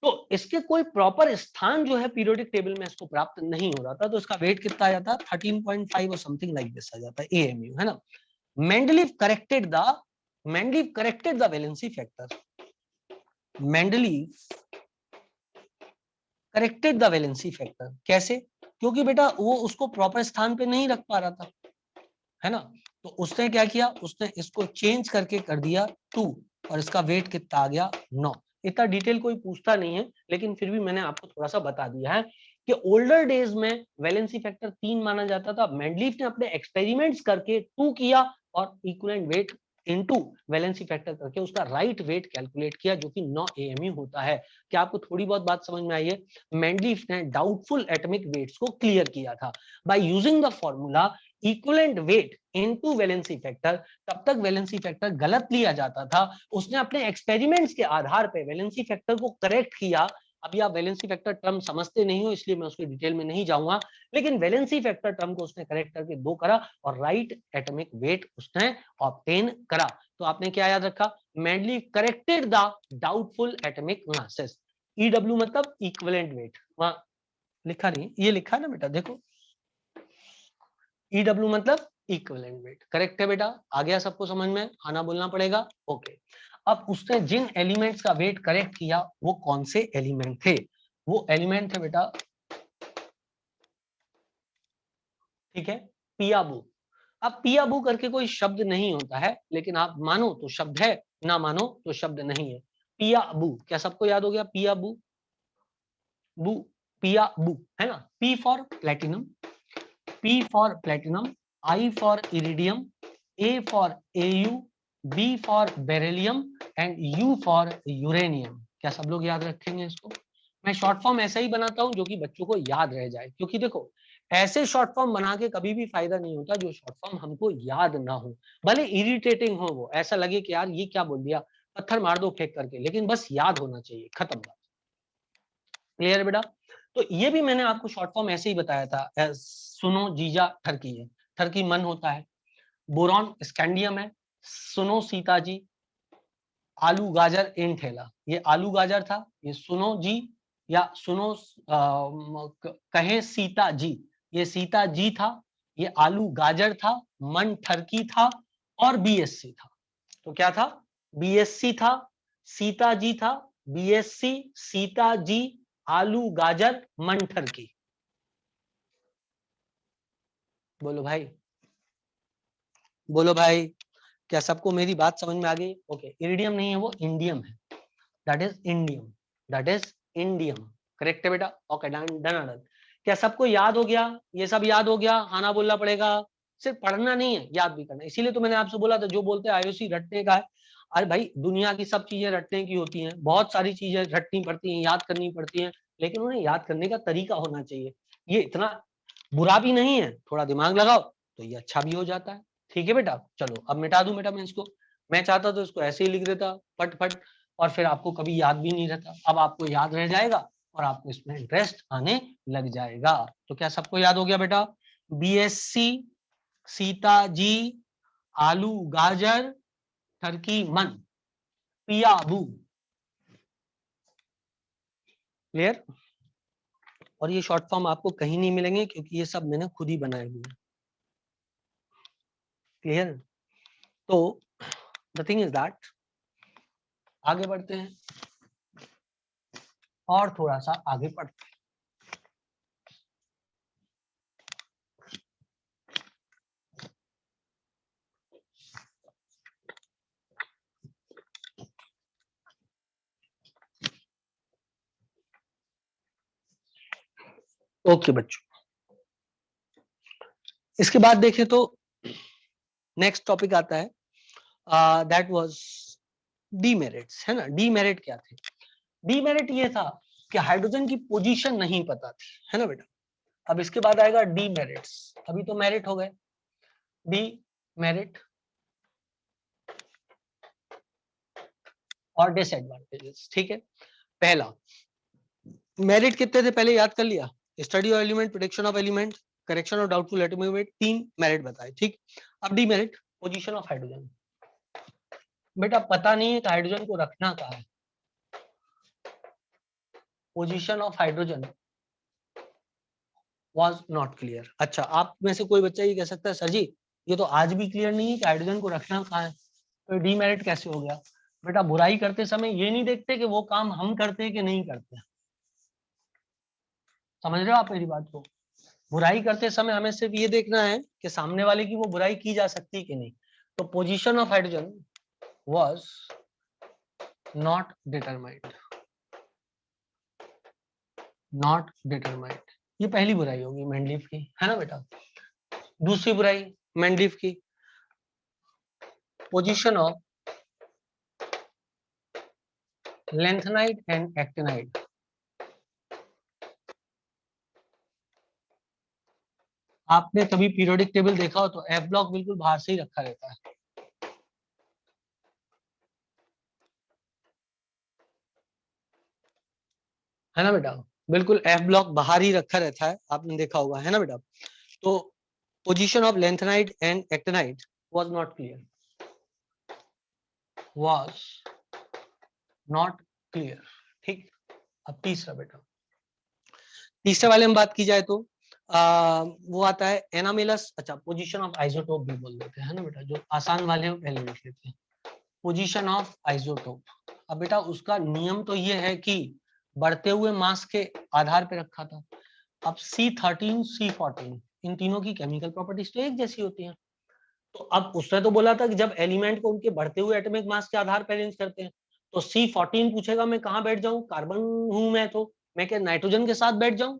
S1: तो इसके कोई प्रॉपर स्थान जो है पीरियोडिक टेबल में इसको प्राप्त नहीं हो रहा था, तो इसका वेट कितना आ जाता, 13.5 और समथिंग लाइक दिस आ जाता है एएमयू, है ना। Mendeleev corrected the valency factor, Mendeleev corrected the valency factor. कैसे? क्योंकि बेटा वो उसको प्रॉपर स्थान पे नहीं रख पा रहा था, है ना। तो उसने क्या किया, उसने इसको चेंज करके कर दिया 2, और इसका वेट कितना आ गया 9। इतना डिटेल कोई पूछता नहीं है, लेकिन फिर भी मैंने आपको थोड़ा सा बता दिया है कि ओल्डर डेज में वैलेंसी फैक्टर 3 माना जाता था। मेंडलीफ ने अपने एक्सपेरिमेंट्स करके 2 किया और equivalent weight into valency factor करके उसका राइट वेट कैलकुलेट किया, जो कि 9 एएमयू होता है। क्या आपको थोड़ी बहुत बात समझ में आई है? मेंडलीफ ने डाउटफुल एटॉमिक वेट्स को क्लियर किया था by using the formula equivalent weight into valency factor. तब तक वैलेंसी फैक्टर गलत लिया जाता था, उसने अपने एक्सपेरिमेंट्स के आधार पे वैलेंसी फैक्टर को करेक्ट किया। अभी आप वैलेंसी फैक्टर टर्म समझते नहीं हो इसलिए मैं उसके डिटेल में नहीं जाऊंगा, लेकिन वैलेंसी फैक्टर टर्म को उसने करेक्ट करके 2 करा और राइट एटॉमिक वेट उसने ऑब्टेन करा। तो आपने क्या याद रखा, Mendeleev corrected the doubtful atomic masses. EW मतलब इक्विवेलेंट वेट, वहां लिखा नहीं, ये लिखा है ना बेटा, देखो ईडब्ल्यू मतलब इक्विवेलेंट वेट, करेक्ट है बेटा। आ गया सबको समझ में, आना बोलना पड़ेगा, ओके। अब उसने जिन एलिमेंट्स का वेट करेक्ट किया वो कौन से एलिमेंट थे, वो एलिमेंट थे बेटा, ठीक है, पियाबू। अब पियाबू करके कोई शब्द नहीं होता है, लेकिन आप मानो तो शब्द है, ना मानो तो शब्द नहीं है। पिया बू, क्या सबको याद हो गया? पिया बू, बू, पिया बू, है ना? P for platinum, P for platinum, I for iridium, A for Au, B for beryllium and U for uranium। क्या सब लोग याद रखेंगे इसको? मैं शॉर्ट फॉर्म ऐसा ही बनाता हूं जो कि बच्चों को याद रह जाए, क्योंकि देखो ऐसे शॉर्ट फॉर्म बना के कभी भी फायदा नहीं होता जो शॉर्ट फॉर्म हमको याद ना हो, भले इरिटेटिंग हो, वो ऐसा लगे कि यार ये क्या बोल दिया, पत्थर मार दो फेंक करके, लेकिन बस याद होना चाहिए, खत्म बात। क्लियर बेटा? तो ये भी मैंने आपको शॉर्ट फॉर्म ऐसे ही बताया था, सुनो जीजा ठरकी है, ठरकी मन होता है, बोरॉन स्कैंडियम है, सुनो सीता जी, आलू गाजर इन ठेला, ये आलू गाजर था, ये सुनो जी या सुनो कहे सीता जी, ये सीता जी था, ये आलू गाजर था, मन ठरकी था और बीएससी था। तो क्या था? बीएससी था, सीता जी था, बीएससी, सीता जी, आलू गाजर, मन ठरकी। बोलो भाई, बोलो भाई, क्या सबको मेरी बात समझ में आ गई? ओके, इरिडियम नहीं है, वो इंडियम है, that is indium, that is indium. Correct है बेटा? Okay, done done. क्या सबको याद हो गया? ये सब याद हो गया? हाँ ना बोलना पड़ेगा, सिर्फ पढ़ना नहीं है, याद भी करना। इसीलिए तो मैंने आपसे बोला था, जो बोलते हैं आईओसी रटने का है, अरे भाई दुनिया की सब चीजें रटने की होती हैं, बहुत सारी चीजें रटनी पड़ती हैं, याद करनी पड़ती हैं, लेकिन उन्हें याद करने का तरीका होना चाहिए। ये इतना बुरा भी नहीं है, थोड़ा दिमाग लगाओ तो ये अच्छा भी हो जाता है। ठीक है बेटा? चलो अब मिटा दूं बेटा मैं इसको, मैं चाहता तो इसको ऐसे ही लिख देता फट फट, और फिर आपको कभी याद भी नहीं रहता, अब आपको याद रह जाएगा और आपको इसमें इंटरेस्ट आने लग जाएगा। तो क्या सबको याद हो गया बेटा? बीएससी, सीता जी, आलू गाजर, ठरकी मन, पियाबू। क्लियर? और ये शॉर्ट फॉर्म आपको कहीं नहीं मिलेंगे, क्योंकि ये सब मैंने खुद ही बनाए हुए हैं। क्लियर? तो द थिंग इज दैट, आगे बढ़ते हैं और थोड़ा सा आगे बढ़ते हैं। ओके बच्चों, इसके बाद देखें तो नेक्स्ट टॉपिक आता है, दैट वाज डीमेरिट्स, है ना? डीमेरिट क्या थे? डीमेरिट ये था कि हाइड्रोजन की पोजीशन नहीं पता थी, है ना बेटा? अब इसके बाद आएगा डीमेरिट्स, अभी तो मेरिट हो गए, डीमेरिट और डिसएडवांटेजेस। ठीक है, पहला मेरिट कितने थे पहले याद कर लिया? Study of element, protection of element, correction of doubtful atomic, 3 merit बताए। ठीक, अब डीमेरिट, पोजीशन ऑफ हाइड्रोजन। बेटा पता नहीं है कि हाइड्रोजन को रखना कहाँ है, position of hydrogen was not clear. अच्छा, आप में से कोई बच्चा ये कह सकता है सर जी ये तो आज भी क्लियर नहीं है कि हाइड्रोजन को रखना कहाँ है, तो डीमेरिट कैसे हो गया? बेटा बुराई करते समय ये नहीं देखते कि वो काम हम करते हैं कि नहीं करते, समझ रहे हो आप मेरी बात को? बुराई करते समय हमें सिर्फ ये देखना है कि सामने वाले की वो बुराई की जा सकती है कि नहीं। तो position of hydrogen was not determined, not determined, ये पहली बुराई होगी मेंडलीफ की, है ना बेटा? दूसरी बुराई मेंडलीफ की, position of lanthanide and actinide. आपने कभी पीरियोडिक टेबल देखा हो तो एफ ब्लॉक बिल्कुल बाहर से ही रखा रहता है ना बेटा? बिल्कुल एफ ब्लॉक बाहर ही रखा रहता है, आपने देखा होगा, है ना बेटा? तो position of lanthanide and actinide was not clear, was not clear. ठीक, अब तीसरा बेटा, तीसरे वाले में बात की जाए तो वो आता है एनामेलस। अच्छा, पोजीशन ऑफ आइसोटोप भी बोल देते हैं, है ना बेटा? जो आसान वाले हम पहले लिख लेते हैं, पोजीशन ऑफ आइसोटोप। अब बेटा उसका नियम तो ये है कि बढ़ते हुए मास के आधार पे रखा था। अब C13 C14 इन तीनों की केमिकल प्रॉपर्टीज तो एक जैसी होती हैं, तो अब उसने तो बोला था कि जब एलिमेंट को उनके बढ़ते हुए एटॉमिक मास के आधार पर अरेंज करते हैं, तो C14 पूछेगा मैं कहाँ बैठ जाऊं, कार्बन हूं मैं, तो मैं क्या नाइट्रोजन के साथ बैठ जाऊं?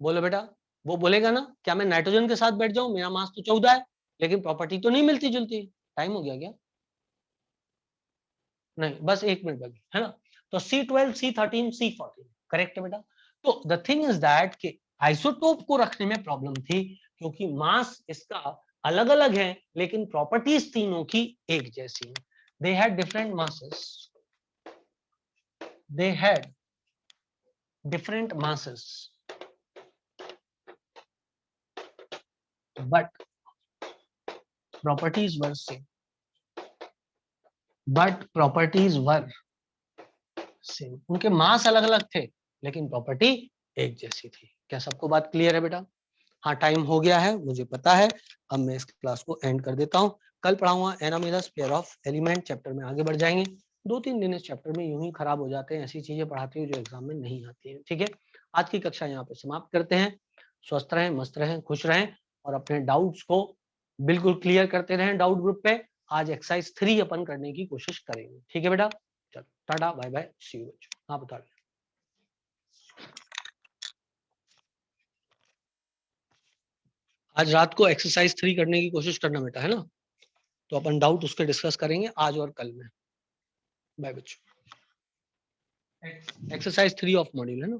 S1: बोलो बेटा, वो बोलेगा ना, क्या मैं नाइट्रोजन के साथ बैठ जाऊं, मेरा मास तो 14 है, लेकिन प्रॉपर्टी तो नहीं मिलती जुलती। टाइम हो गया क्या? नहीं, बस 1 मिनट बाकी है ना। तो C12, C13, C14 करेक्ट है बेटा। तो द थिंग इज दैट कि आइसोटोप को रखने में प्रॉब्लम थी, क्योंकि मास इसका अलग अलग है, लेकिन प्रॉपर्टीज तीनों की एक जैसी है। They had different masses, they had different masses, but properties were same, but properties were same. उनके मास अलग अलग थे, लेकिन प्रॉपर्टी एक जैसी थी। क्या सबको बात क्लियर है बेटा? हाँ, टाइम हो गया है, मुझे पता है। अब मैं इस क्लास को एंड कर देता हूँ। कल पढ़ाऊंगा एनामेरस पेयर ऑफ एलिमेंट, चैप्टर में आगे बढ़ जाएंगे। 2-3 दिन इस चैप्टर में यूं ही खराब हो जाते हैं, ऐसी चीजें पढ़ाते हुए जो एग्जाम में नहीं आती है। ठीक है, आज की कक्षा यहाँ पे समाप्त करते हैं। स्वस्थ रहें, मस्त रहें, खुश रहें, और अपने डाउट्स को बिल्कुल क्लियर करते रहें डाउट ग्रुप पे। आज एक्सरसाइज 3 अपन करने की कोशिश करेंगे। ठीक है बेटा, चलो tata bye bye, see you बच्चों। हाँ बता, आज रात को एक्सरसाइज 3 करने की कोशिश करना बेटा, है ना? तो अपन डाउट उसके डिस्कस करेंगे आज और कल में। बाय बच्चों। एक्सरसाइज 3 ऑफ मॉड्यूल है ना।